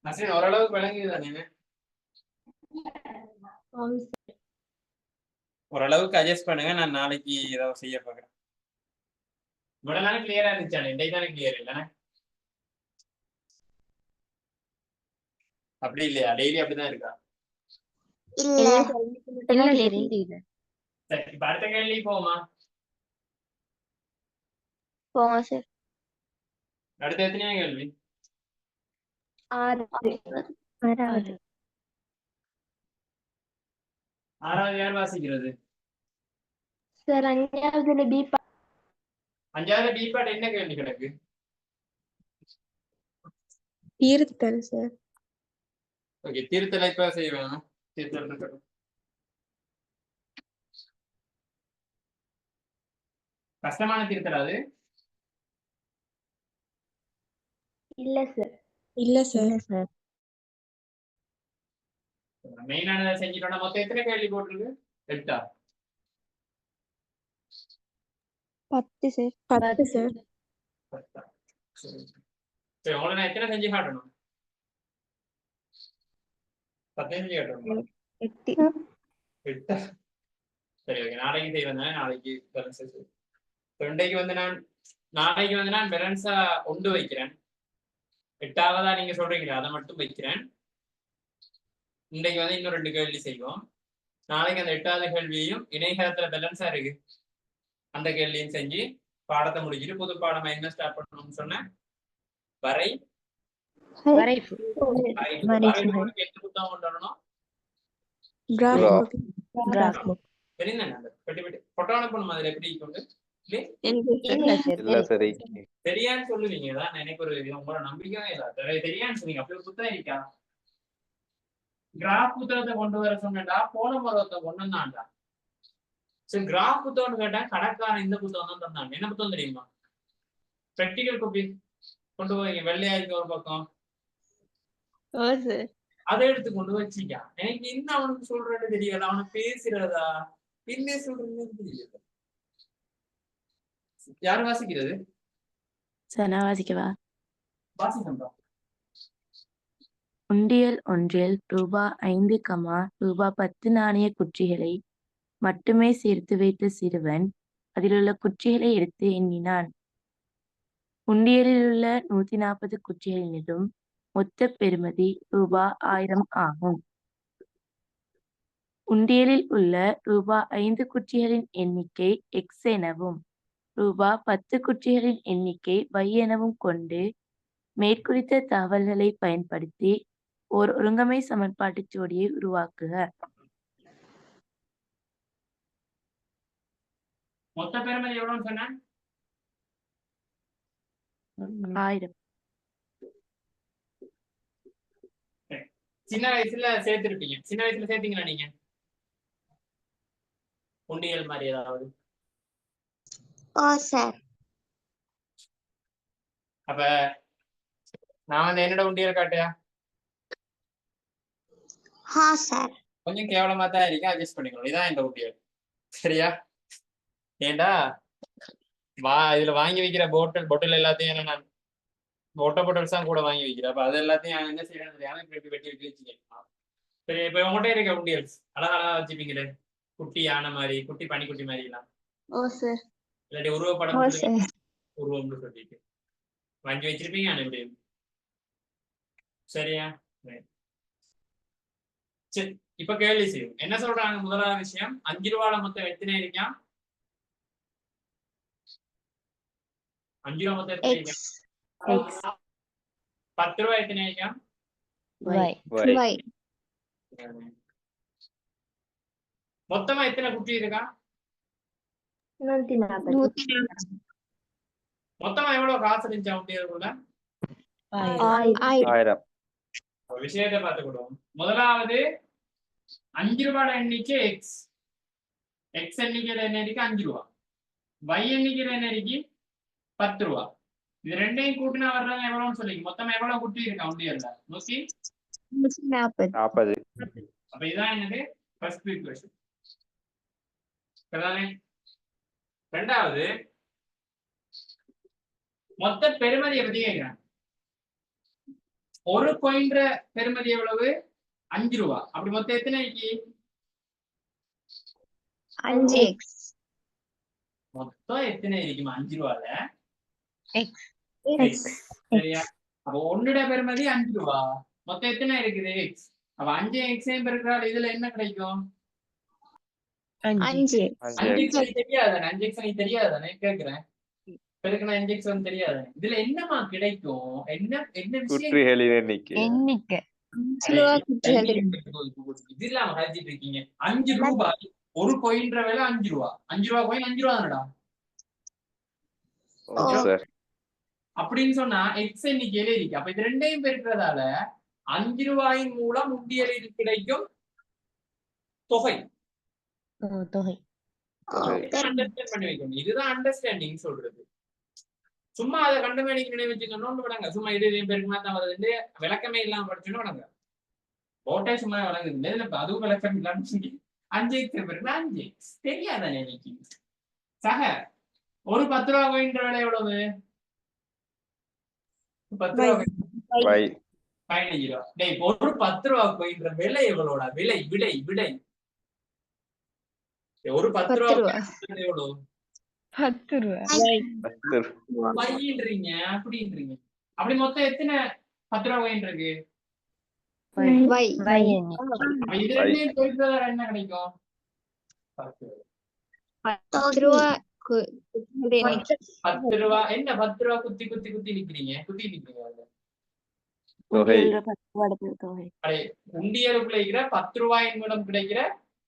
நஸ்ரின் ஓரளவுக்கு விளங்குதானே? ஆம் sir. ஓரளவுக்கு அட்ஜஸ்ட் பண்ணுங்க, நான் நாளைக்கு ஏதாவது செய்ய பார்க்குறேன். இவ்வளவு நாள் கிளியரா இருந்துச்சானே, இன்றைக்கு தானே கிளியர் இல்லைண்ணே? அப்படி இல்லையா? டெய்லி அப்படிதான் இருக்கா? இல்ல இல்ல sir, இன்னைக்கு இல்ல மட்டும்தான் சார் clear. இங்க இல்ல. சரி, இப்ப அடுத்த கேள்வி போமா? போங்க sir. அடுத்த எத்தனையா கேள்வி? 6. 6வது. ஆறாவது யார் வாசிக்கிறது? sir, 5வதுல B part. அஞ்சாவது பி பாட் என்ன கேள்வி கிடக்கு? தீர்த்தல் சார். ஓகே, திருத்தலை இப்ப செய்வேன். திருத்தல் இருக்கட்டும். கஷ்டமான திருத்தல் அது? இல்ல sir. இல்ல சார். இல்ல சார். மெயினானதை செஞ்சுட்டோம்னா மொத்தம் எத்தனை கேள்வி போட்டிருக்கு? 8ஆ? 10 சார். 10 சார். 10ஆ? சரி, உங்களை நான் எத்தனை செஞ்சு காட்டணும்? 10 செஞ்சு காட்டணும். 8. 8ஆ? சரி, ஓகே, நாளைக்கு செய்வேன். நாளைக்கு பேலன்ஸ் செய்வேன். இன்றைக்கு வந்து நான் பேலன்ஸா ஒன்று வைக்கிறேன். 8ஆவதா நீங்க சொல்றீங்களா, அதை மட்டும் வைக்கிறேன். இன்றைக்கு வந்து இன்னும் 2 கேள்வி செய்வோம். நாளைக்கு அந்த 8வது கேள்வியையும் இணையதளத்துல பேலன்ஸா இருக்கு, அந்த கேள்வியும் செஞ்சு பாடத்தை முடிச்சுட்டு புது பாடம் என்ன ஸ்டார்ட் பண்ணணும்னு சொன்னேன். வரைப்பு. எந்த புத்தகம் கொண்டு வரணும்? தெரியுதானே? அந்த பெட்டி போட்டோ அனுப்பணும். அதுல எப்படி கொண்டு இல்ல சரி. தெரியான்னு சொல்லுவீங்க தான். எனக்கு ஒரு உங்களோட நம்பிக்கையே இல்லை. தெரியான்னு சொன்னீங்க. அப்படி ஒரு புத்தகம் இருக்கா? கிராஃப் புத்தகத்தை கொண்டு வர சொன்னேன்டா, போன மரத்தை கொண்டு வந்தான்டா. சரி, கிராஃப் புத்தகம் கேட்டேன், கணக்கான இந்த புத்தகம் தான் தந்தாங்க. என்ன புத்தகம் தெரியுமா? பிராக்டிகல் காப்பி கொண்டு போய் வெள்ளையா இருக்க ஒரு பக்கம், அதை எடுத்து கொண்டு வச்சிக்கா. எனக்கு என்ன அவனுக்கு சொல்றது தெரியல, அவனை பேசுறதா என்ன சொல்றதுன்னு தெரியல. யாரு வாசிக்கிறது? நான் வாசிக்கவா? வாசிக்கா. உண்டியல் ஒன்றில் ரூபாய் 5, ரூபாய் 10 நாணய குச்சிகளை மட்டுமே சேர்த்து வைத்த சிறுவன் அதிலுள்ள குச்சிகளை எடுத்து எண்ணினான். உண்டியலில் உள்ள 140 குச்சிகளினதும் மொத்த பெறுமதி ரூபாய் 1000 ஆகும். உண்டியலில் உள்ள ரூபாய் 5 குச்சிகளின் எண்ணிக்கை X எனவும் ரூபாய் 10 குச்சிகளின் எண்ணிக்கை Y எனவும் கொண்டு மேற்குறித்த தகவல்களை பயன்படுத்தி ஓர் ஒருங்கமை சமன்பாட்டு ஜோடியை உருவாக்குக. மொத்த பெருமதி எவ்வளவுன்னு சொன்ன? 1000. சின்ன வயசுல சேர்த்திருப்பீங்க. சின்ன வயசுல சேர்த்தீங்களா நீங்க உண்டியல் மாதிரி ஏதாவது? ஓ சார். அப்ப நான் வந்து என்னோட உண்டியல் காட்டியா? ஹா சார். கொஞ்சம் கேவலமா தான் இருக்கு, அட்ஜஸ்ட் பண்ணிக்கணும். இதான் இந்த உண்டியல், சரியா? ஏண்டா இதுல வாங்கி வைக்கிற பொட்டில் எல்லாத்தையும் நான் பொட்டல்ஸ் தான் கூட வாங்கி வைக்கிறேன். அப்ப அது எல்லாத்தையும் என்ன செய்யறது தெரியாம இப்படி வெட்டி வெட்டி வச்சுக்கலாம். சரி, இப்ப உங்கள்கிட்ட இருக்க உண்டியல்ஸ் அழகழகா வச்சுப்பீங்களே, குட்டி யானை மாதிரி, குட்டி பனிக்குட்டி மாதிரி எல்லாம். ஓ சார். இல்லாட்டி உருவப்படம் ஓ சார். உருவம்னு சொல்லிட்டு வாங்கி வச்சிருப்பீங்க எப்படி? சரியா? சரி, இப்ப கேள்வி செய்யும். என்ன சொல்றாங்க? முதலாவது விஷயம், 5 ரூபாய் மொத்தம் எத்தனை இருக்கா? 5 ரூபாய் மொத்தம் எத்தனை இருக்கா? 10 ரூபாய் எத்தனை இருக்கா? மொத்தமா எத்தனை குட்டி இருக்கா? 140. மொத்தமா எவ்வளவு காசு இருந்துச்சா உண்டியலுக்குள்ள? 1000. விஷயத்தை பார்த்துக்கிடுவோம். முதலாவது 5 ரூபாய் எண்ணிக்கை எக்ஸ். எக்ஸ் எண்ணிக்கையில என்ன இருக்கு? 5 ரூபாய். Y எண்ணிக்கையில என்ன இருக்கு? 10 ரூபாய். இது ரெண்டையும் கூட்டினா வர்றாங்க எவ்வளவுன்னு சொல்லி மொத்தம் எவ்வளவு குட்டி இருக்கா உண்டியல்ல? 140. அப்ப இதான் என்னது? First equation. ரெண்டாவது மொத்த பெருமதியை பத்தி கேட்கிறேன். ஒரு coinன்ற பெருமதி எவ்வளவு? 5 ரூபா. அப்படி மொத்தம் எத்தனைக்கு? 5x. மொத்தம் எத்தனை இருக்குமா 5 ரூபால? X. X. சரியா? அப்ப ஒன்னுட பெருமதி 5 ரூபா. மொத்தம் எத்தனை இருக்குது? X. அப்ப 5x பெருக்கிறாள் இதுல என்ன கிடைக்கும்? 5. 5x தெரியாதானே? 5x எனக்கு தெரியாதானே கேக்குறேன். பெருக்குனா 5x வந்து தெரியாதானே? இதுல என்னமா கிடைக்கும்? என்ன விஷயம்? குற்றிகளின் எண்ணிக்கை. எண்ணிக்கை. இது இல்லாம கழிச்சிட்டு இருக்கீங்க. 5 ரூபாய் ஒரு கோயின்ற விலை 5 ரூபா. 5 ரூபா கோயின் 5 ரூபா தானடா. சார் அப்படின்னு சொன்னா எக்ஸ் எண்ணிக்கையில இருக்கு. அப்ப இது ரெண்டையும் பெருக்கிறதால 5 ரூபாயின் மூலம் உண்டியலில் கிடைக்கும் தொகை. தொகை. அண்டர்ஸ்டாண்ட் பண்ணி வைக்கணும். இதுதான் அண்டர்ஸ்டாண்டிங் சொல்றது. சும்மா அதை கண்டுமேனிக்கு நினைவச்சுக்கணும்னு விடாங்க. சும்மா இது பெருக்குமா தான் வருது விளக்கமே இல்லாம படிச்சுன்னு விடாங்க. ஓட்டே சும்மா விளங்குது இல்லை. அதுவும் விளக்கம் இல்லாம 5x பெருக்குனா 5x தெரியாதானே இன்னைக்கு? சக ஒரு 10 ரூபா கோயின்ற விலை எவ்வளவு? 10 ரூபா 15 ரூபா. டேய் ஒரு 10 ரூபா கோயின்ற விலை எவ்வளோடா? விலை விடை விடை ஒரு 10 ரூபா எவ்வளவு? 10 ரூபா. பையன்றீங்க அப்படின்றீங்க. அப்படி மொத்தம் எத்தனை 10 ரூபா கோயின் இருக்கு? Y எண்ணிக்கை. இது ரெண்டையும் பெருக்கிறதால என்ன கிடைக்கும்? 10 ரூபா 10 ரூபா. என்ன 10 ரூபா குத்தி குத்தி குத்தி நிக்கிறீங்க? குத்தி நிக்கிறீங்க. தொகை. உண்டியலுக்குள்ள இருக்கிற 10 ரூபாயின் மூலம் கிடைக்கிற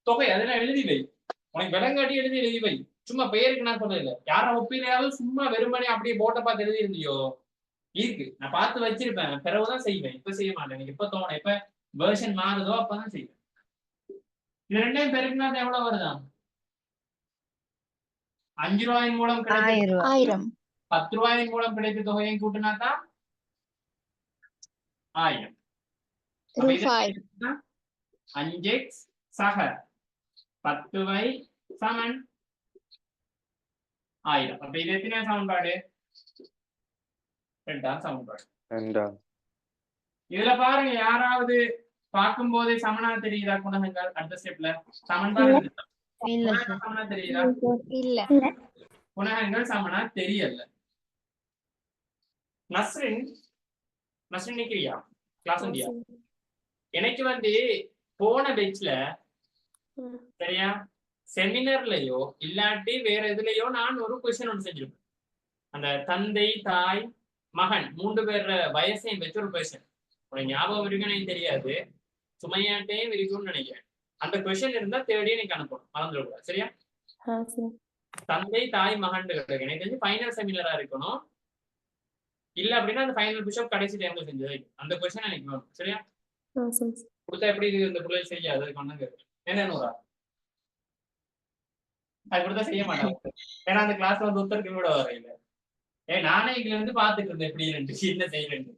தொகை. அதெல்லாம் எழுதி வை. உனக்கு விலங்காட்டி எழுதி வை. சும்மா பெயருக்கு நான் சொல்லல. யாரும் ஒப்பிலையாவது சும்மா வெறுமனே அப்படியே போட்ட பார்த்து எழுதி இருந்தியோ? இருக்கு. நான் பார்த்து வச்சிருப்பேன். பிறகுதான் செய்வேன். இப்ப செய்ய மாட்டேன். எனக்கு எப்ப தோணும், எப்ப வெர்ஷன் மாறுதோ அப்பதான் செய்வேன். இது ரெண்டையும் பெருக்குனா எவ்வளவு வருதான்? 5 ரூபாயின் மூலம் கிடைக்கும் 1000. 10 ரூபாயின் மூலம் கிடைத்த தொகையை கூட்டினா தான் 1000. ரூபாய். 5x சக 10y சமன் 1000. அப்ப இது எத்தனை சமன்பாடு? 2ஆம் சமன்பாடு. இதுல பாருங்க, யாராவது பார்க்கும் போதே சமனா தெரியுதா? குணகங்கள் அடுத்த ஸ்டெப்ல சமன்பாடு இல்ல சார். சமனா தெரியுதா? இல்ல. குணகங்கள் சமனா தெரியல. நஸ்ரின் நிக்கிறியா? கிளாஸ் உண்டியா? எனக்கு வந்து போன பேட்ச்ல சரியா செமினார்லயோ இல்லாட்டி வேற எதுலயோ நான் ஒரு கொஸ்டின் ஒன்று செஞ்சிருப்பேன். அந்த தந்தை தாய் மகன் 3 பேர் வயசையும் வச்சு ஒரு கொஸ்டின். உனக்கு ஞாபகம் இருக்குன்னு தெரியாது, சுமையாட்டையும் இருக்கும்னு நினைக்கிறேன். அந்த கொஸ்டின் இருந்தா தேடி எனக்கு அனுப்பணும், மறந்துடக்கூடாது. சரியா? தந்தை தாய் மகன் எனக்கு தெரிஞ்சு ஃபைனல் செமினாரா இருக்கணும். இல்ல அப்படின்னா அந்த ஃபைனல் பிஷப் கடைசி டைம்ல செஞ்சது. அந்த கொஸ்டின் எனக்கு வேணும். சரியா? கொடுத்தா எப்படி இந்த பிள்ளை செய்யாது? அதுக்கு ஒண்ணு கேட்குறேன். என்ன அது கூட செய்ய மாட்டாங்க. ஏன்னா அந்த கிளாஸ் வந்து ஒருத்தருக்கு கூட வரையில. நானே இதுல இருந்து பாத்துட்டு இருந்தேன் எப்படி என்ன செய்யலன்னு.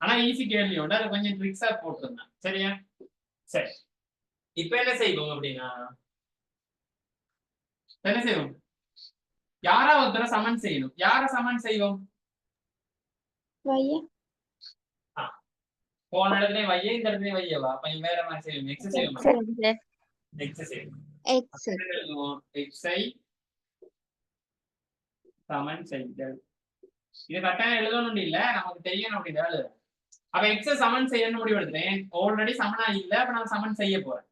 ஆனா ஈஸி கேள்வி உண்டு, அதை கொஞ்சம் ட்ரிக்ஸா போட்டிருந்தேன். சரியா? சரி, இப்ப என்ன செய்வோம் அப்படின்னா, என்ன செய்வோம்? யாரா ஒருத்தர சமன் செய்யணும். யார சமன் செய்வோம்? போன இடத்துல வைய, இந்த இடத்துல வையவா? அப்ப வேற மாதிரி செய்வோம். எக்ஸ் செய்வோம். எக்ஸ் செய்வோம். எக்ஸை சமன் செய்தல். இது கட்டாயம் எழுதணும் இல்ல, நமக்கு தெரியணும் அப்படின்னா. அப்ப எக்ஸை சமன் செய்யணும் முடிவு எடுத்துறேன். ஆல்ரெடி சமனா இல்ல, அப்ப நான் சமன் செய்ய போறேன்.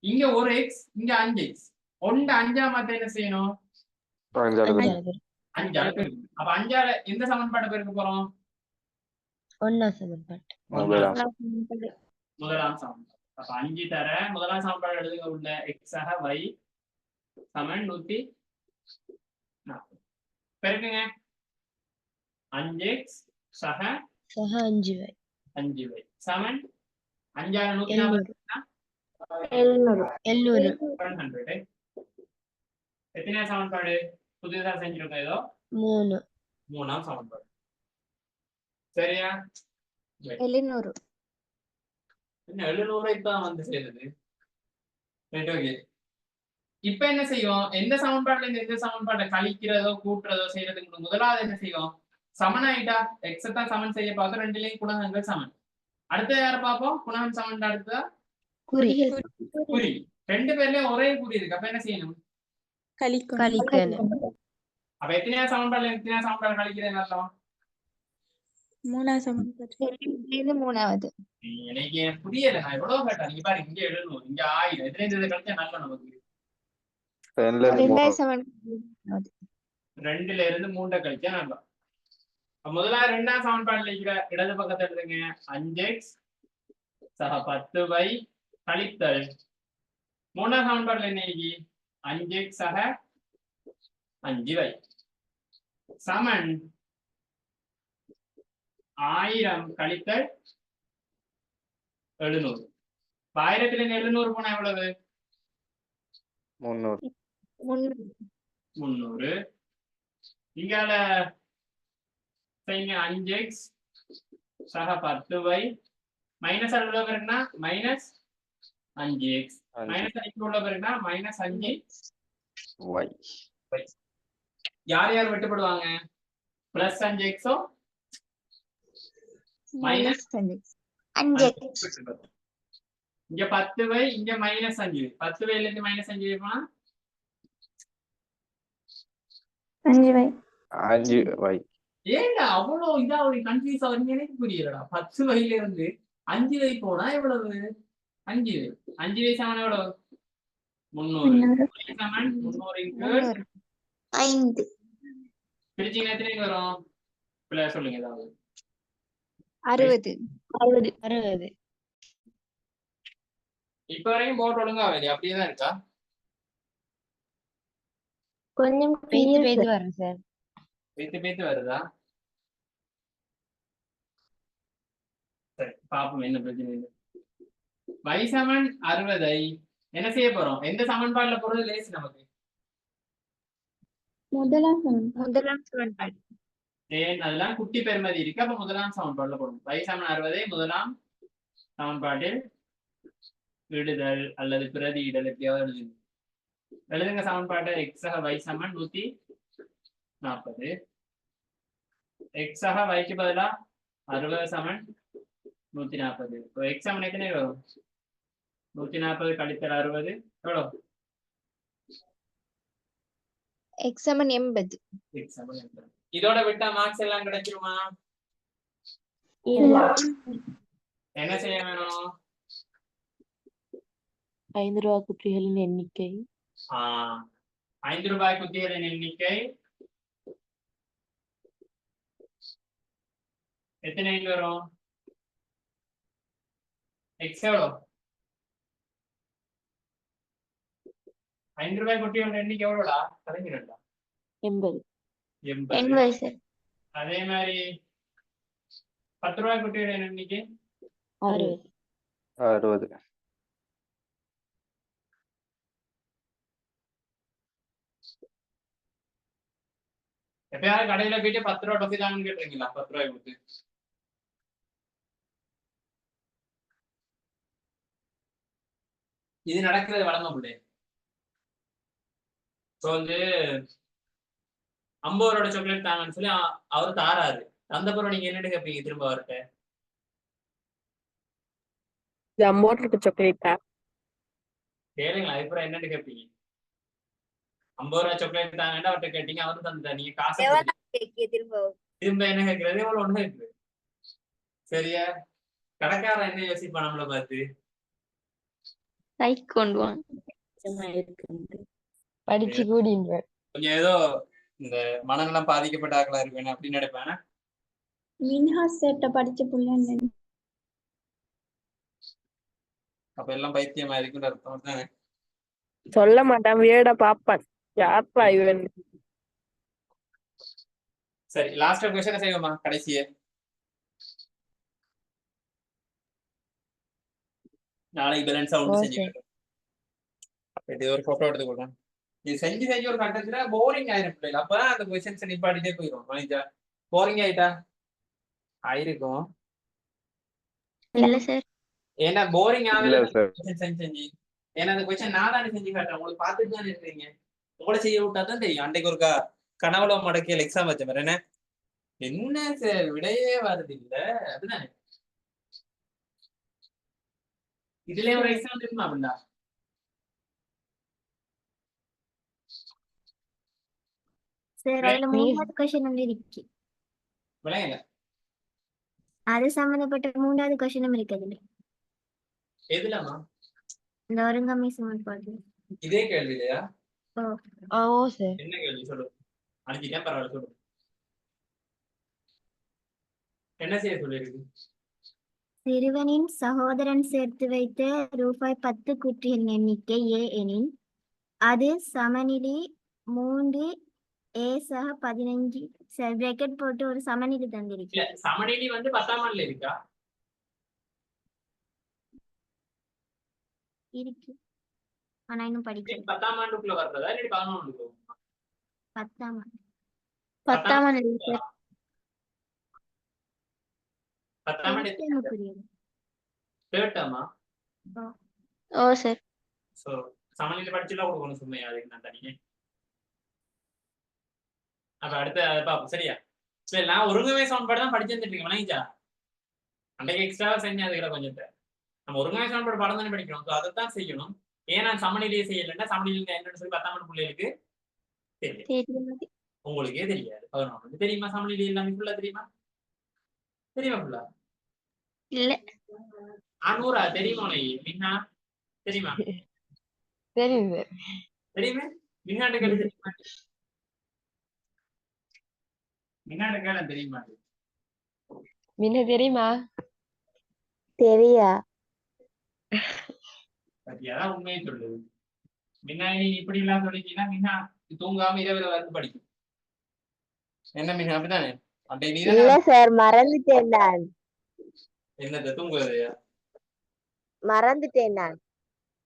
இங்க ஒரு எக்ஸ், இங்க 5x. 5 மாத்த என்ன செய்யணும்? 5 அப்ப 5 எந்த சமன்பாட்டை பெருக்க போறோம்? 1ஆம் சமன்பாடு. முதலாம் சமன்பாடு. அப்ப 5 தர முதலாம் சமன்பாடு எழுதுங்க. உள்ள x ஆக y சமன் 140 பெருக்குங்க. 5x சக 5y 5y சமன் 5 140 700. எத்தனை சமன்பாடு புதுசா செஞ்சிருக்கோம்? ஏதோ 3ஆம் சமன்பாடு. சரியா? 700. என்ன 700 தான் வந்து சேர்ந்தது. இப்ப என்ன செய்வோம்? எந்த சமன்பாடுல இருந்து எந்த சமன்பாட்டை கழிக்கிறதோ கூட்டுறதோ செய்யறதுக்கு முதலாவது என்ன செய்வோம்? சமன் ஆயிட்டா எக்ஸ் தான் சமன் செய்ய பார்த்தோம், ரெண்டுலயும் குணகங்கள் சமன். அடுத்த யார பார்ப்போம்? குணகம் சமன் அடுத்ததா குறி குறி. ரெண்டு பேர்லயும் ஒரே குறி இருக்கு, அப்ப என்ன செய்யணும்? கழிக்கணும். அப்ப எத்தனையா சமன்பாடுல எத்தனையா சமன்பாடு கழிக்கிறேன் அர்த்தம்? இது மூணாவது. எனக்கு புரியல, நான் எவ்வளவு கேட்டேன். நீங்க பாருங்க, இங்க எழுதணும், இங்க 1000 எத்தனை இதை கழிச்சா நல்ல நமக்கு 2ல இருந்து 3 கழிச்சா நல்லா. முதலாவது ரெண்டாம் சமன்பாடுல இருக்கிற இடது பக்கத்தை எழுதுங்க. 5x சக 10y கழித்தல் மூணாம் சமன்பாடுல என்ன 5x சக 5y சமன் 1000 கழித்தல் 700. 1000 700 போனா எவ்வளவு? 300. இங்கால 5x சக 10y மைனஸ் உள்ள பிறகுனா மைனஸ் 5x மைனஸ் 5 உள்ள பிறகுனா மைனஸ் 5y. யார் யார் வெட்டுப்படுவாங்க? Plus 5x minus 5x. இங்க 10y இங்க மைனஸ் 5. 10y இருந்து மைனஸ் 5 போனா 5y. ஏண்டா அவ்வளவு இதா ஒரு கன்ஃபியூஸ் ஆகுறீங்க? எனக்கு புரியலடா. 10y இருந்து 5y போனா எவ்வளவு? 5y. 5y சமன் எவ்வளவு? 300. சமன் 300 இன்டு 5. பிரிச்சீங்கன்னா எத்தனை வரும்? பிள்ளை சொல்லுங்க ஏதாவது. 60. இப்ப வரைக்கும் போட்டு ஒழுங்கா வேலையா அப்படியேதான் இருக்கா? கொஞ்சம் பேத்து வரும் சார். பேத்து வருதா? சரி பாப்போம் என்ன பிரச்சனை இல்லை. y சமன் 60 என்ன செய்ய போறோம்? எந்த சமன்பாடுல போறது லேசு நமக்கு? முதலாம் சமன்பாடு. ஏன் அதெல்லாம் குட்டி பெருமதி இருக்கு, அப்ப முதலாம் சமன்பாடுல போடணும். y சமன் 60 முதலாம் சமன்பாட்டில் விடுதல் அல்லது பிரதியிடல் எப்படியாவது எழுதுங்க. எழுதுங்க சமன்பாட்டை. x சக y சமன் 140. x சக yக்கு பதிலா 60 சமன் 140. இப்போ x சமன் எத்தனை வரும்? 140 கழித்தல் 60 எவ்வளவு? x சமன் 80. x சமன் 80. இதோட விட்டா மார்க்ஸ் எல்லாம் கிடைச்சிருமா? என்ன செய்ய வேணும்? 5 ரூபாய் குற்றிகளின் எண்ணிக்கை 5 ரூபாய் குட்டிகளின் எண்ணிக்கை எத்தனை வரும்? x எவ்வளோ? 5 ரூபாய் குட்டிகளின் எண்ணிக்கை எவ்வளோடா? கலைஞரா 80. 80. அதே மாதிரி 10 ரூபாய் குட்டிகளின் எண்ணிக்கை 60. எப்பயாவது கடையில போயிட்டு 10 ரூபாய் டொஃபி தாங்கன்னு கேட்டுறீங்களா? 10 ரூபாய் கொடுத்து இது நடக்கிறது வளர்ந்த பிள்ளை. இப்போ வந்து 50 ரூபாயோட சாக்லேட் தாங்கன்னு சொல்லி அவரு தாராரு. அந்த பிறகு நீங்க என்ன கேட்பீங்க திரும்ப அவர்கிட்ட? சாக்லேட்டா கேளுங்களா? அப்புறம் என்னன்னு கேட்பீங்க? 50 ரூபாய் சாக்லேட் தாங்கன்னு அவர்கிட்ட கேட்டீங்க, அவரு தந்தா. நீங்க காசு திரும்ப என்ன கேட்கறது? எவ்வளவு ஒண்ணு கேட்குது. சரியா? கடைக்காரன் என்ன யோசிப்பா நம்மள பார்த்து? கொண்டு வாங்க. படிச்சு கூடின்ற கொஞ்சம் ஏதோ இந்த மனநலம் பாதிக்கப்பட்ட ஆக்களா இருப்பேன் அப்படின்னு நினைப்பேன். மின்ஹா செட்ட படிச்ச புள்ள அப்ப எல்லாம் பைத்தியமா இருக்குன்னு அர்த்தம் தானே? சொல்ல மாட்டான், வீட பாப்பான். யாப்பா இவன்? சரி, லாஸ்ட் क्वेश्चन செய்வோமா? கடைசியே நாளைக்கு பேலன்ஸா ஒன்று செஞ்சுக்கிட்டோம். இது ஒரு போட்டோ எடுத்து கொடுங்க. இது செஞ்சு ஒரு கட்டத்துல போரிங் ஆயிரும் பிள்ளைங்க. அப்பதான் அந்த क्वेश्चंस நிப்பாட்டிட்டே போயிடும். மனிதா போரிங் ஆயிட்டா ஆயிருக்கும். இல்ல சார், ஏன்னா போரிங் ஆகல இல்ல சார். செஞ்சு ஏன்னா அந்த क्वेश्चन நான் தானே செஞ்சு காட்டுறேன். உங்களுக்கு பார்த்துட்டு தானே இருக்கீங்க. உங்களை செய்ய விட்டா தான் தெரியும். அன்றைக்கு ஒரு கனவுல மடக்கியல் எக்ஸாம் வச்ச மாதிரி என்ன என்ன சார் விடையே வருது இல்ல அதுதானே இதுலயே ஒரு எக்ஸாம் இருக்குமா அப்படின்னா சார் அதுல மூணாவது கொஸ்டின் வந்து இருக்கு. விளையல அது சம்பந்தப்பட்ட மூணாவது கொஸ்டினும் இருக்கு அதுல. எதுலமா இந்த ஒருங்கமை சமன்பாடு. இதே கேள்வி இல்லையா ஓ சார். என்ன கேள்வி சொல்லு அனுப்பிட்டேன் பரவாயில்ல சொல்லு என்ன செய்ய சொல்லிருக்கு சிறுவனின் சகோதரன் சேர்த்து வைத்த ரூபாய் 10 குற்றிகளின் எண்ணிக்கை ஏ எனின் அது சமநிலை 3 ஏ சக 15 பிராக்கெட் போட்டு ஒரு சமநிலை தந்திருக்கு. இல்ல சமநிலை வந்து 10ஆம் ஆண்டுல இருக்கா இருக்கு ஆனா இன்னும் படிக்கல. 10ஆம் ஆண்டுக்குள்ள வர்றதா இல்ல 11ஆம் ஆண்டுக்கு வருமா? 10ஆம் ஆண்டு. 10ஆம் ஆண்டு சார். 10ஆம் ஆண்டு தேர்வுக்குரியது. தேர்ட் டேர்மா ஓ சார். சோ சமநிலை படிச்சுலாம் கொடுக்கணும் சும்மையா அதுக்கு நான் தனியே அப்ப அடுத்து அதை பார்ப்போம் சரியா சரி நான் ஒருங்கமை சமன்பாடு தான் படிச்சுட்டு இருக்கேன் வணங்கிச்சா அன்றைக்கு எக்ஸ்ட்ரா செஞ்சு அதுக்கிற கொஞ்சம் நம்ம ஒருங்கமை சமன்பாடு பாடம் தானே படிக்கிறோம் ஸோ அதைத்தான் செய்யணும் ஏன் நான் சமநிலையை செய்யலைன்னா சமநிலை என்னன்னு சொல்லி 10ஆம் ஆண்டு பிள்ளைகளுக்கு தெரியும் உங்களுக்கே தெரியாது 11ஆம் ஆண்டு தெரியுமா சமநிலை எல்லாமே ஃபுல்லா தெரியுமா ஃபுல்லா இல்ல. 600 தெரியுமா உனக்கு மின்னா தெரியுமா தெரியும் சார். தெரியுமே மின்னாண்டு கேள்வி தெரியுமா மின்னாண்டு கேள்வி தெரியுமா முன்ன தெரியுமா? தெரியா. பத்தியாதான் உண்மையை சொல்லுது முன்னாடி இப்படி எல்லாம் சொல்லிட்டீங்கன்னா மின்னா தூங்காம இரவுல வந்து படிக்கும் என்ன மின்னா அப்படித்தானே அப்படி இல்ல சார் மறந்துட்டேன் நான். என்னத்த தூங்குறதையா மறந்துட்டேன் நான்.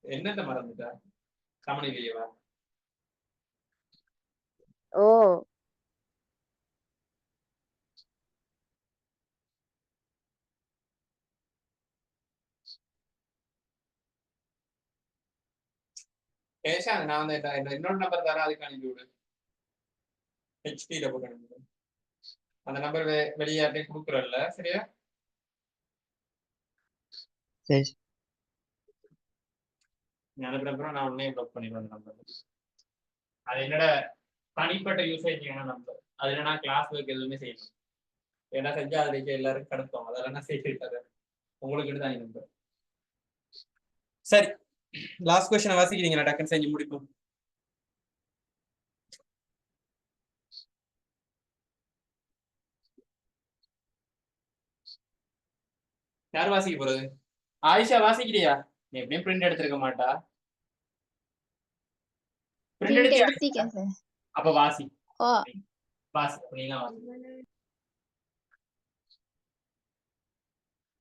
என்னத்த மறந்துட்டா சமநிலையவா ஓ பேசா நான் வந்து இன்னொரு நம்பர் தரேன் அதுக்கு அனுப்பி விடு ஹெச்டியில போட்டு அனுப்பி அந்த நம்பர் வெளியாட்டே கொடுக்குறல்ல சரியா சரி. நீ அனுப்புறப்பறம் நான் உடனே ப்ளாக் பண்ணிடுவேன் அந்த நம்பர் அது என்னோட தனிப்பட்ட யூசேஜ் நம்பர் அதுல நான் கிளாஸ் ஒர்க் எதுவுமே செய்யணும் ஏன்னா செஞ்சா அதுக்கு எல்லாரும் கடத்துவோம் அதெல்லாம் நான் செய்திருக்காரு உங்களுக்கு தான் நம்பர் சரி லாஸ்ட் கொஸ்டின் வாசிக்கிறீங்களா டக்குன்னு செஞ்சு முடிப்போம் யார் வாசிக்க போறது ஆயிஷா வாசிக்கிறியா நீ எப்படியும் பிரிண்ட் எடுத்திருக்க மாட்டா பிரிண்ட் எடுத்தியா அப்ப வாசி ஓ வாசி நீங்க வாசி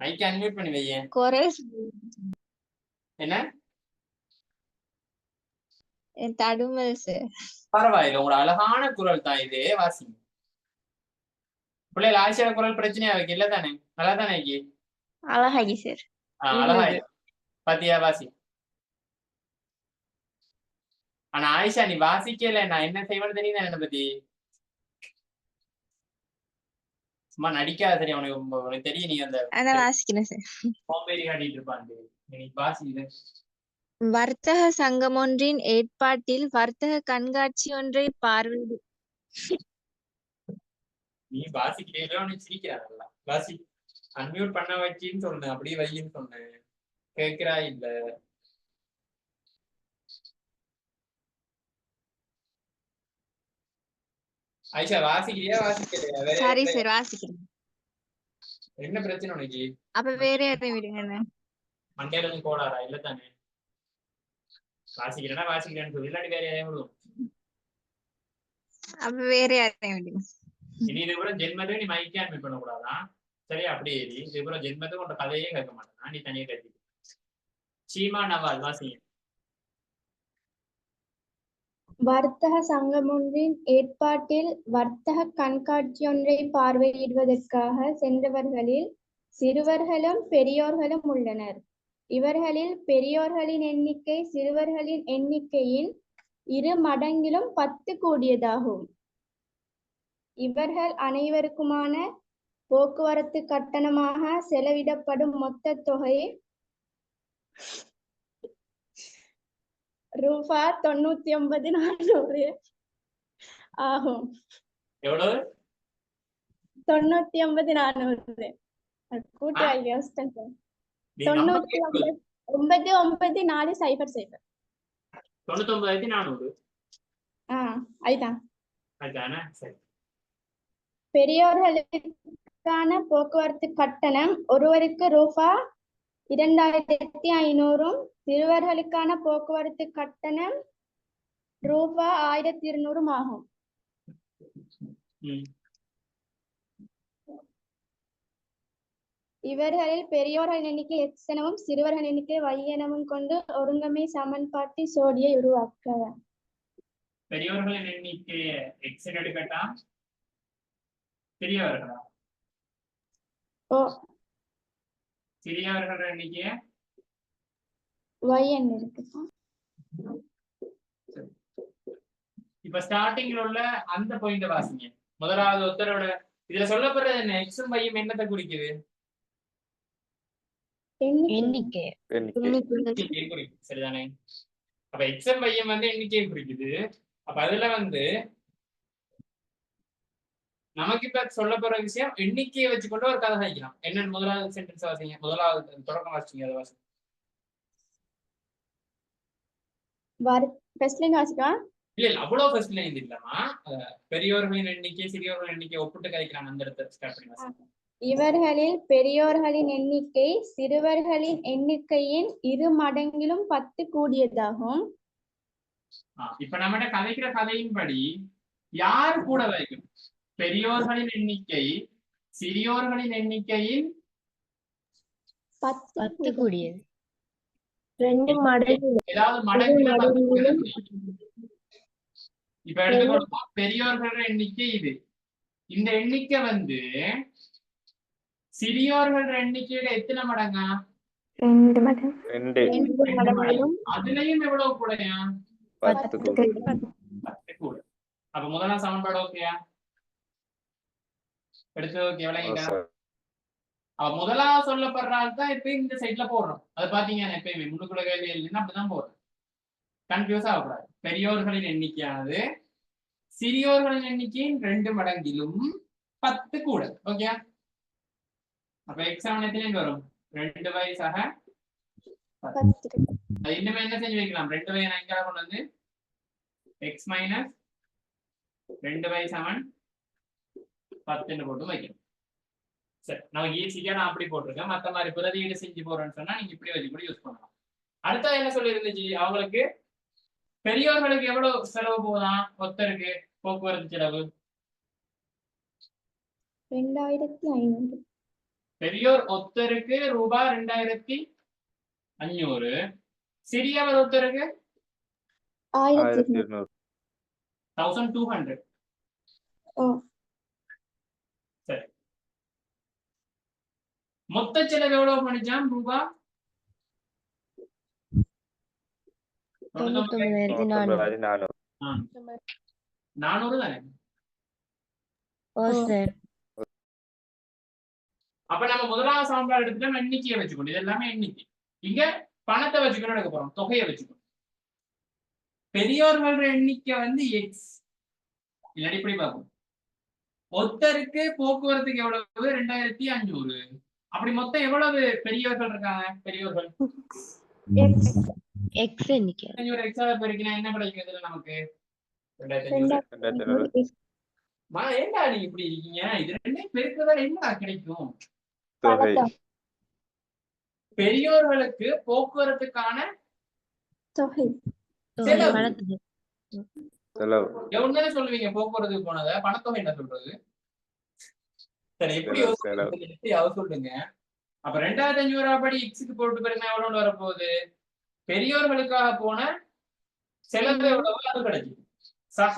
மைக் அன்மியூட் பண்ணி வையேன் குரல் என்ன தடுமல் சார். பரவாயில்ல உங்களோட அழகான குரல் தான் இது வாசி பிள்ளைகள் ஆயிஷா குரல் பிரச்சனையா இருக்கு இல்ல தானே நல்லா தானே இருக்கு அழகாகி சார். அழகா பாத்தியா வாசி ஆனா ஆயிஷா நீ வாசிக்கல நான் என்ன செய்வேன்னு தெரியுது என்ன பத்தி சும்மா நடிக்காத சரி உனக்கு தெரியும் நீ அந்த வாசிக்கிறேன் சார். சோம்பேறி காட்டிட்டு இருப்பான் நீ வாசி வர்த்தக சங்கம் ஒன்றின் ஏற்பாட்டில் வர்த்தக கண்காட்சி ஒன்றை பார்வையிடு. நீ வாசிக்கிறீங்களோ நீ சிரிக்கிறாங்கல்ல வாசி அன்மியூட் பண்ண வச்சின்னு சொன்னேன் அப்படியே வையின்னு சொன்னேன் கேட்கிறா இல்ல ஆயிஷா வாசிக்கிறியா வாசிக்கலையா சரி சார் வாசிக்கிறேன். என்ன பிரச்சனை உனக்கு அப்ப வேற யாரையும் விடுங்க. மண்டையில இருந்து கோளாரா இல்ல தானே வாசிக்கிறேன்னா வாசிக்கிறேன்னு சொல்லி இல்லாட்டி வேற யாரையும் விடுவோம் அப்ப வேற யாரையும் விடுங்க. இனி இது கூட ஜென்மத்துக்கு நீ மைக்கே அட்மிட் பண்ண கூடாதான் சரியா அப்படியே இது கூட ஜென்மத்துக்கு உங்க கதையே கேட்க மாட்டேன் நீ தனியே கட்டி சீமா நவால் வாசிங்க வர்த்தக சங்கமொன்றின் ஏற்பாட்டில் வர்த்தக கண்காட்சியொன்றை பார்வையிடுவதற்காக சென்றவர்களில் சிறுவர்களும் பெரியோர்களும் உள்ளனர். இவர்களில் பெரியோர்களின் எண்ணிக்கை சிறுவர்களின் எண்ணிக்கையின் 2 மடங்கிலும் 10 கூடியதாகும். இவர்கள் அனைவருக்குமான போக்குவரத்து கட்டணமாக செலவிடப்படும் மொத்த தொகை ரூபாய் 99,400 ஆகும். எவ்வளவு? 99,400 கூட்டி யோசிச்சேன். நீ number கேட்கல. 99,400. 99,400. அதுதான். அதானே? சரி. பெரியோர்களுக்கான போக்குவரத்து கட்டணம் ஒருவருக்கு ரூபாய் 2,500, சிறுவர்களுக்கான போக்குவரத்து கட்டணம் ரூபாய் 1,200 ஆகும். ம். இவர்களில் பெரியோர்கள் எண்ணிக்கை X எனவும் சிறுவர்கள் எண்ணிக்கை Y எனவும் கொண்டு ஒருங்கமை சமன்பாட்டு சோடியை உருவாக்க. பெரியவர்களின் எண்ணிக்கை எக்ஸ் எடுக்கட்டா? பெரியவர்களா? ஓ சிறியவர்கள் எண்ணிக்கை Y என்ன இருக்கு? இப்ப ஸ்டார்டிங்ல உள்ள அந்த பாயிண்ட் வாசிங்க. முதலாவது ஒருத்தரோட இதுல சொல்லப்படுறது என்ன? எக்ஸும் வையும் என்னத்தை குறிக்குது? எண்ணிக்கை எண்ணிக்கையை குறிக்குது. சரிதானே? அப்ப எக்ஸும் வையும் வந்து எண்ணிக்கையை குறிக்குது. அப்ப அதுல வந்து நமக்கு இப்ப சொல்லப்படுற விஷயம் எண்ணிக்கையை வச்சுக்கொண்டு ஒரு கதை வைக்கலாம். என்னன்னு முதலாவது சென்டென்ஸ் வாசிங்க. முதலாவது தொடக்கம் வாசிங்க. அதை வாசிங்க. இல்ல அவ்வளவு ஃபர்ஸ்ட் லைன் இல்லமா, பெரியோர்களின் எண்ணிக்கை சிறியோர்களின் எண்ணிக்கை ஒப்பிட்டு கதைக்கிறாங்க. அந்த இடத்தை ஸ்டார்ட் பண்ணி வாசிங்க. இவர்களில் பெரியோர்களின் எண்ணிக்கை சிறுவர்களின் எண்ணிக்கையின் 2 மடங்கிலும் 10 கூடியதாகும். இப்ப நம்மகிட்ட கதைக்கிற கதையின்படி யார் கூட வைக்கணும்? பெரியோர்களின் எண்ணிக்கை சிறியோர்களின் எண்ணிக்கையின் 10 கூடியது. 2 மடங்கு. ஏதாவது மடங்கு. இப்ப எடுத்துக்கொள்வோம், பெரியோர்கள் எண்ணிக்கை இது. இந்த எண்ணிக்கை வந்து சிறியோர்கள் எண்ணிக்கையில எத்தனை மடங்கா? 2 மடங்கு. 2 அதுலயும் எவ்வளவு கூடயா? 10 கூடி. 10 கூட. அப்ப முதலாம் சமன்பாடு ஓகேயா? எடுத்து ஓகே விளங்கிட்டா? அவ முதலாவது சொல்லப்படுறாள் தான் இப்ப இந்த சைட்ல போடுறோம். அது பாத்தீங்கன்னா எப்பயுமே முன்னுக்குள்ள கேள்வி இல்லைன்னா அப்படிதான் போடுறோம். கன்ஃபியூஸ் ஆகக்கூடாது. பெரியோர்களின் எண்ணிக்கையானது சிறியோர்களின் எண்ணிக்கையின் 2 மடங்கிலும் 10 கூட. ஓகே? அப்ப எக்ஸாம் எத்தனை வரும்? 2 வயசு ஆக 10. இன்னுமே என்ன செஞ்சு வைக்கலாம்? 2 வயசு எங்க கொண்டு வந்து எக்ஸ் மைனஸ் 2 வயசு 10 போட்டு வைக்கணும். சரி, நமக்கு ஈஸியா நான் அப்படி போட்டிருக்கேன். மத்த மாதிரி பிரதியீடு செஞ்சு போறேன்னு சொன்னா நீங்க இப்படி வச்சு கூட யூஸ் பண்ணலாம். அடுத்த என்ன சொல்லி இருந்துச்சு? அவங்களுக்கு பெரியோர்களுக்கு எவ்வளவு செலவு போதான் ஒருத்தருக்கு போக்குவரத்து செலவு? 2,500. பெரியோர் ஒருத்தருக்கு ரூபாய் 2,500. சிறியவர் ஒருத்தருக்கு 1,200. 1,200. சரி, மொத்த செலவு எவ்வளவு பண்ணிச்சான்? ரூபாய் 99,400. 400 தானே? ஓ சார். அப்ப நம்ம முதலாவது சமன்பாடு எடுத்துட்டோம், எண்ணிக்கையை வச்சுக்கணும். இது எல்லாமே எண்ணிக்கை. இங்க பணத்தை வச்சுக்கணும், எடுக்க போறோம், தொகையை வச்சுக்கணும். பெரியோர்கள் எண்ணிக்கை வந்து எக்ஸ். இல்லாட்டி இப்படி பார்ப்போம், ஒருத்தருக்கு போக்குவரத்துக்கு எவ்வளவு? 2,500. அப்படி மொத்தம் எவ்வளவு பெரியவர்கள் இருக்காங்க? பெரியோர்கள் எக்ஸ் எண்ணிக்கை. எக்ஸாவது பெருக்கினா என்ன கிடைக்கும்? இதுல நமக்கு 2,500. ஏண்டா நீங்க இப்படி இருக்கீங்க? இது ரெண்டையும் பெருக்குறதால என்னடா கிடைக்கும்? தொகை. பெரியோர்களுக்கு போக்குவரத்துக்கான தொகை. செலவு. செலவு. எவ்வளவு சொல்லுவீங்க போக்குவரத்துக்கு போனத? பணத்தொகை என்ன சொல்றது? சரி, எப்படி சொல்லுங்க. அப்ப 2,500 படி எக்ஸுக்கு போட்டு பிறகு எவ்வளவு வரப்போகுது? பெரியோர்களுக்காக போன செலவு எவ்வளவு? அது கிடைக்கும். சக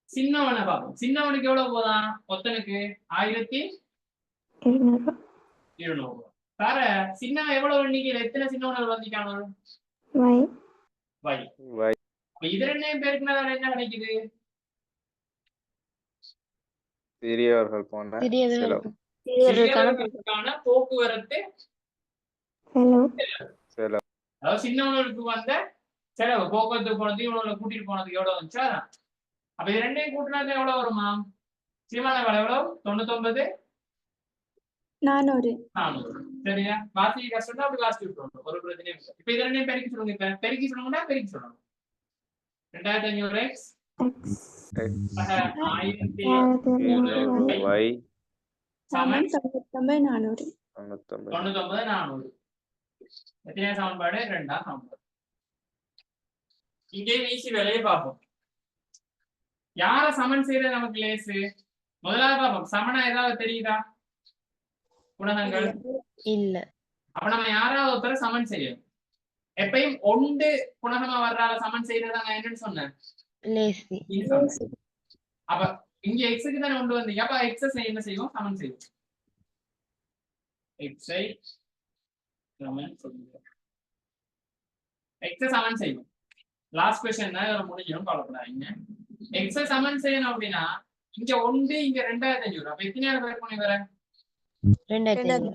சின்னவனை பார்ப்போம். சின்னவனுக்கு எவ்வளவு போதான்? ஒத்தனுக்கு 1,200. வேற சின்னவன் எவ்வளவு எண்ணிக்கையில எத்தனை சின்னவர்கள் வந்திக்கானோ? இது ரெண்டையும் பேருக்குனால என்ன கிடைக்குது? சிறியவர்கள் போன சிறியவர்கள் செலவு சிறியவர்களுக்கான போக்குவரத்து செலவு அதாவது சின்னவங்களுக்கு வந்த செலவு போக்குவரத்து போனது இவ்வளவு கூட்டிட்டு போனதுக்கு எவ்வளவு வந்துச்சு அதான். அப்ப இது ரெண்டையும் கூட்டினாக்க எவ்வளவு வருமா? சீமான வேலை எவ்வளவு? 99 400. 400. சரியா? வாசி கஷ்டம் அப்படி வாசி விட்டுருவோம், ஒரு பிரச்சனையும் இல்லை. இப்ப இது ரெண்டையும் பெருக்கி சொல்லுங்க. இப்ப பெருக்கி சொல்லணும்னா பெருக்கி சொல்லணும். 2500 x 1500 y சமன் 99,400. 99,400. எத்தனை சமன்பாடு? 2ஆம் சமன்பாடு. இங்கேயும் ஈஸி வேலையை பார்ப்போம். யார சமன் செய்யறது நமக்கு லேசு? முதலாவது பார்ப்போம். சமனா ஏதாவது தெரியுதா? குணகங்கள் இல்ல. அப்ப நம்ம யாராவது ஒருத்தர சமன் செய்யணும். எப்பயும் ஒன்று குணகமா வர்றால சமன் செய்யறதா நான் என்னன்னு சொன்னேன்? லேசி. அப்ப இங்க எக்ஸுக்கு தானே கொண்டு வந்தீங்க. அப்ப எக்ஸஸ் என்ன செய்வோம்? சமன் செய்வோம். எக்ஸை சமன் செய்வோம். எக்ஸை சமன் செய்வோம். லாஸ்ட் क्वेश्चन தான் முடிஞ்சிடும், கவலைப்படாதீங்க. எக்ஸை சமன் செய்யணும் அப்படின்னா இங்க 1 இங்க 2500. அப்ப எத்தனையாவது பேர் பண்ணி வர? 2500.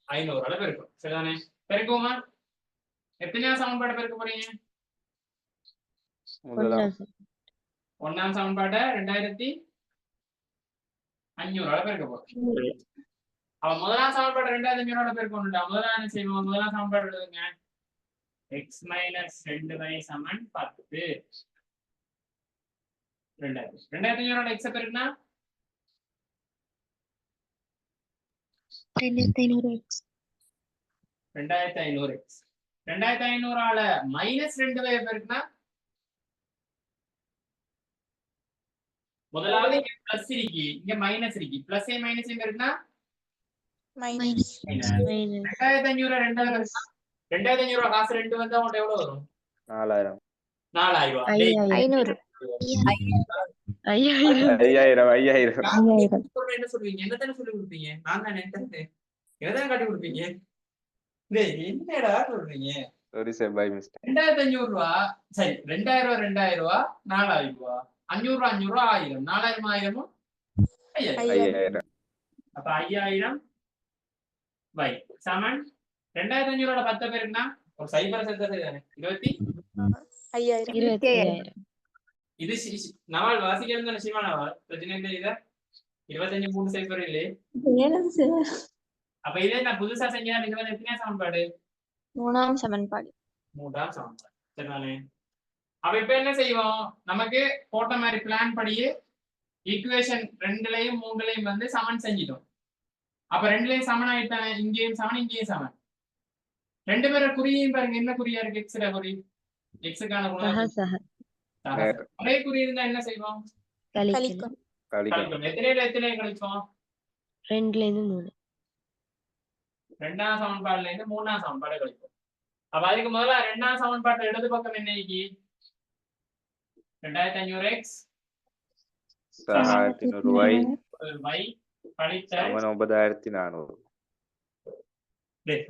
2500 பெருக்கும். சரிதானே? பெருக்குமா? எத்தனையாவது சமன்பாடு பெருக்க போறீங்க? ஒன்னாம் சமன்பாட்டை 2500 பெருக்க போறோம். அப்ப முதலாம் சமன்பாடு 2500 பெருக்கணும்டா. முதலாம் என்ன செய்வோம்? முதலாம் சமன்பாடு எழுதுங்க. x - 2y சமன் 10. 2500 x பெருக்குனா 2500x. 2500x. 2500 ஆல -2y பெருக்குனா முதலாவது இங்க பிளஸ் இருக்கு, இங்க மைனஸ் இருக்கு. பிளஸ் மைனஸ் பெருக்குனா Minus. 2500 2ஆல பெருக்குனா 2500 காசு 2 வந்தா உங்களுக்கு எவ்வளவு வரும்? 4000 4000 ரூபாய். 500. 5000 என்ன சொல்லுவீங்க? என்னத்தானே சொல்லி கொடுப்பீங்க? நான் தான் என்னதான் காட்டி கொடுப்பீங்க? டேய் என்னடா சொல்றீங்க? Sorry sir, by mistake. 2500 ரூபாய். சரி, 2000 ரூபாய் 4000 ரூபாய் 500 ரூபாய் 1000. 4000 1000 5000. அப்ப 5000 பை சமன் 2500 10 பேருக்குன்னா ஒரு சைபர் சேர்த்தது தானே 25,000. இது நவால் வாசிக்கிறது தானே சிவா நவால். பிரச்சனை இல்லை. இத 25 3 சைபர் இல்லையே. அப்ப இதே நான் புதுசா செஞ்சா இது வந்து எத்தனை சமன்பாடு? 3ஆம் சமன்பாடு. 3ஆம் சமன்பாடு. சரிதானே? அப்ப இப்ப என்ன செய்வோம்? நமக்கு போட்ட மாதிரி பிளான் படியே ஈக்குவேஷன் 2லயும் 3லயும் வந்து சமன் செஞ்சிட்டோம். அப்ப 2லயும் சமன் ஆயிட்டானே. இங்கேயும் சமன், இங்கேயும் சமன். ரெண்டு பேரும் குறியையும் பாருங்க. என்ன குறியா இருக்கு? எக்ஸ் குறி. எக்ஸுக்கான குணம் ஒரே குறி இருந்தா என்ன செய்வோம்? கழிக்கும். எத்தனை கழிப்போம்? 2ல இருந்து 3. 2ஆம் சமன்பாடுல இருந்து 3ஆம் சமன்பாடு கழிப்போம். அப்ப அதுக்கு முதல்ல 2ஆம் சமன்பாட்டுல இடது பக்கம் என்ன? 2500x 6500y y கழித்தல் 9400.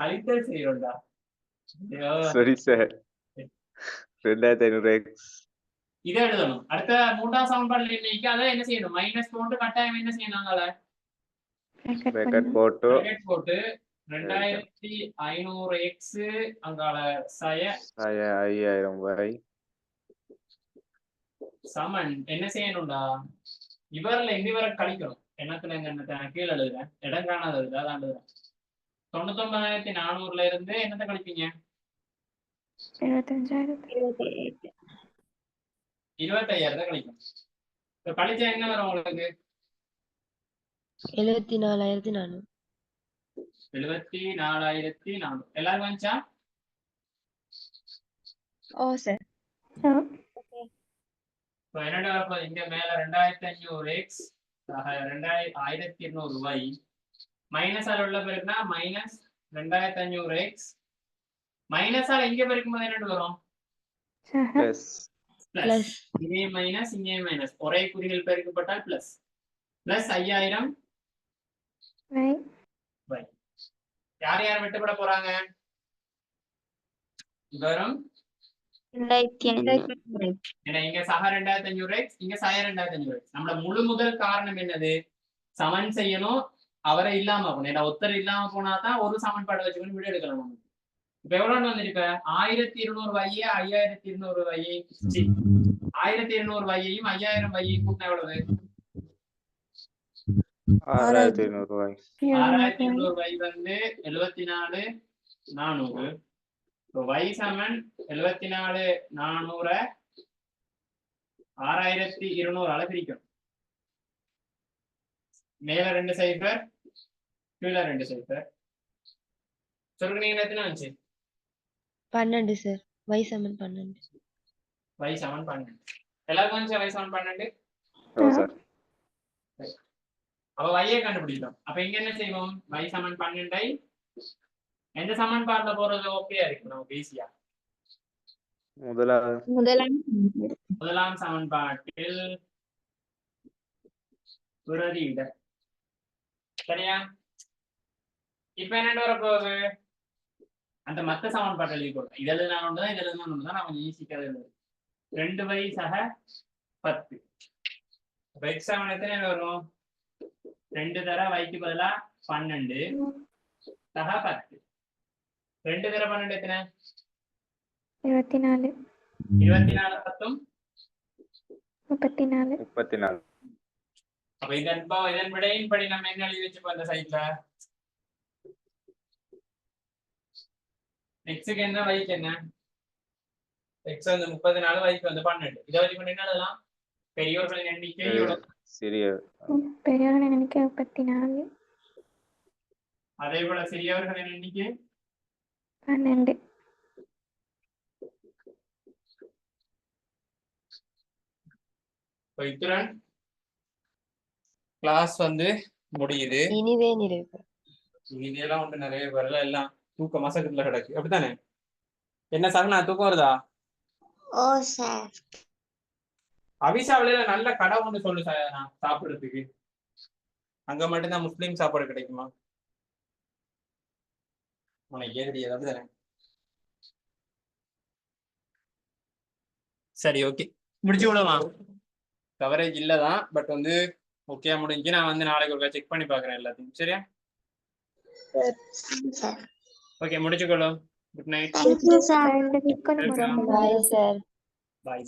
கழித்தல் செய்யறோம்டா. சாரி சார், 2500x இதை எழுதணும். அடுத்த 3ஆம் சமன்பாடுல என்ன? அதான் என்ன செய்யணும்? மைனஸ் போட்டு கட்டாயம் என்ன செய்யணும்? bracket போட்டு 2500x அங்கால 5000y சமன் என்ன செய்யணும்டா? இவர்ல இருந்து இவரை கழிக்கணும். என்னத்துல கீழே எழுதுறேன், இடம் காணாது எழுதுறேன், அதான் எழுதுறேன். 99,400ல இருந்து என்னத்தை கழிப்பீங்க? 25,000 கழிக்கும். இப்ப கழிச்சா என்ன வரும் உங்களுக்கு? 74,400. 74,400. எல்லாரும் வந்துச்சா? ஓ சார். இப்போ என்னடா இங்க மேல 2500x 1200y மைனஸ் ஆல உள்ள பெருக்குனா மைனஸ் 2500x மைனஸ் ஆல இங்க பெருக்கும்போது என்ன வரும்? Plus plus. இங்கே மைனஸ், இங்கே மைனஸ், ஒரே குறிகள் பெருக்கப்பட்டால் பிளஸ். Plus 5000 y. யார் யார் வெட்டப்பட போறாங்க? வரும் 2500. ஏன்னா இங்க சக 2500 x, இங்க சய 2500 x. நம்மளோட முழு முதல் காரணம் என்னது? சமன் செய்யணும், அவரை இல்லாம போகணும். ஏன்னா ஒருத்தர் இல்லாம போனாதான் ஒரு சமன்பாடு வச்சுக்கணும் வீடியோ எடுக்கலாம் நமக்கு. இப்ப எவ்வளவு வந்துருப்ப 1200 வைய 5200 வையை 1200 வையையும் 5000 வையையும் கூட்டினா எவ்வளவு? 6500 ரூபாய். 6200 வை வந்து 74400. y சமன் 74400 6200 பிரிக்கும். மேல 2 சைபர், கீழே 2 சைபர். சொல்லுங்க நீங்க எத்தனை வந்துச்சு? 12 சார். y சமன் 12. y சமன் 12. எல்லாருக்கும் வந்துச்சு y சமன் 12? ஓ சார். அப்ப y கண்டுபிடிச்சோம். அப்ப இங்க என்ன செய்வோம்? y சமன் 12 ஐ எந்த சமன்பாடுல போறது ஓகே இருக்கு நமக்கு ஈஸியா? முதலாம் சமன்பாட்டில் பிரதியிட. சரியா? இப்ப என்ன வர போகுது? அந்த மத்த சமன்பாட்டை எழுதி போடுறேன். இதுல நான் ஒண்ணுதான், இதுல நான் ஒண்ணுதான். நான் கொஞ்சம் ஈஸிக்கா எழுதுறேன். 2y சக 10. அப்ப x சமன் எத்தனை வரும்? 2 தர yக்கு பதிலா 12 சக 10. 2 தர 12 எத்தனை? 24. 24 10 34. 34. அப்ப இதன் விடையின்படி நம்ம என்ன எழுதி வச்சுப்போம் இந்த சைட்ல? எக்ஸுக்கு என்ன வைக்கு என்ன? எக்ஸ் வந்து 34, வைக்கு வந்து 12. இதை வச்சு கொண்டு என்ன எழுதலாம்? பெரியோர்களின் எண்ணிக்கை சிறிய பெரியவர்களின் எண்ணிக்கை 34. அதே போல சிறியவர்களின் எண்ணிக்கை 12. இத்துடன் கிளாஸ் வந்து முடியுது. இனிதே நிறைவு. இதெல்லாம் ஒன்று நிறைய வரல, எல்லாம் தூக்க மசக்கத்துல கிடக்கு. அப்படித்தானே? என்ன சகனா தூக்கம் வருதா? ஓ சார். அவிசாவில நல்ல கடை ஒன்று சொல்லு நான் சாப்பிடுறதுக்கு. அங்க மட்டும்தான் முஸ்லீம் சாப்பாடு கிடைக்குமா? உனக்கு ஏன் தெரியாது? அப்படித்தானே? சரி, ஓகே, முடிச்சு விடுமா? கவரேஜ் இல்லதான், பட் வந்து ஓகே முடிஞ்சு. நான் வந்து நாளைக்கு ஒரு செக் பண்ணி பாக்குறேன் எல்லாத்தையும். சரியா? ஓகே, முடிச்சுக்கொள்ளும். Good night. Thank you, sir. Welcome. Bye, sir. Bye.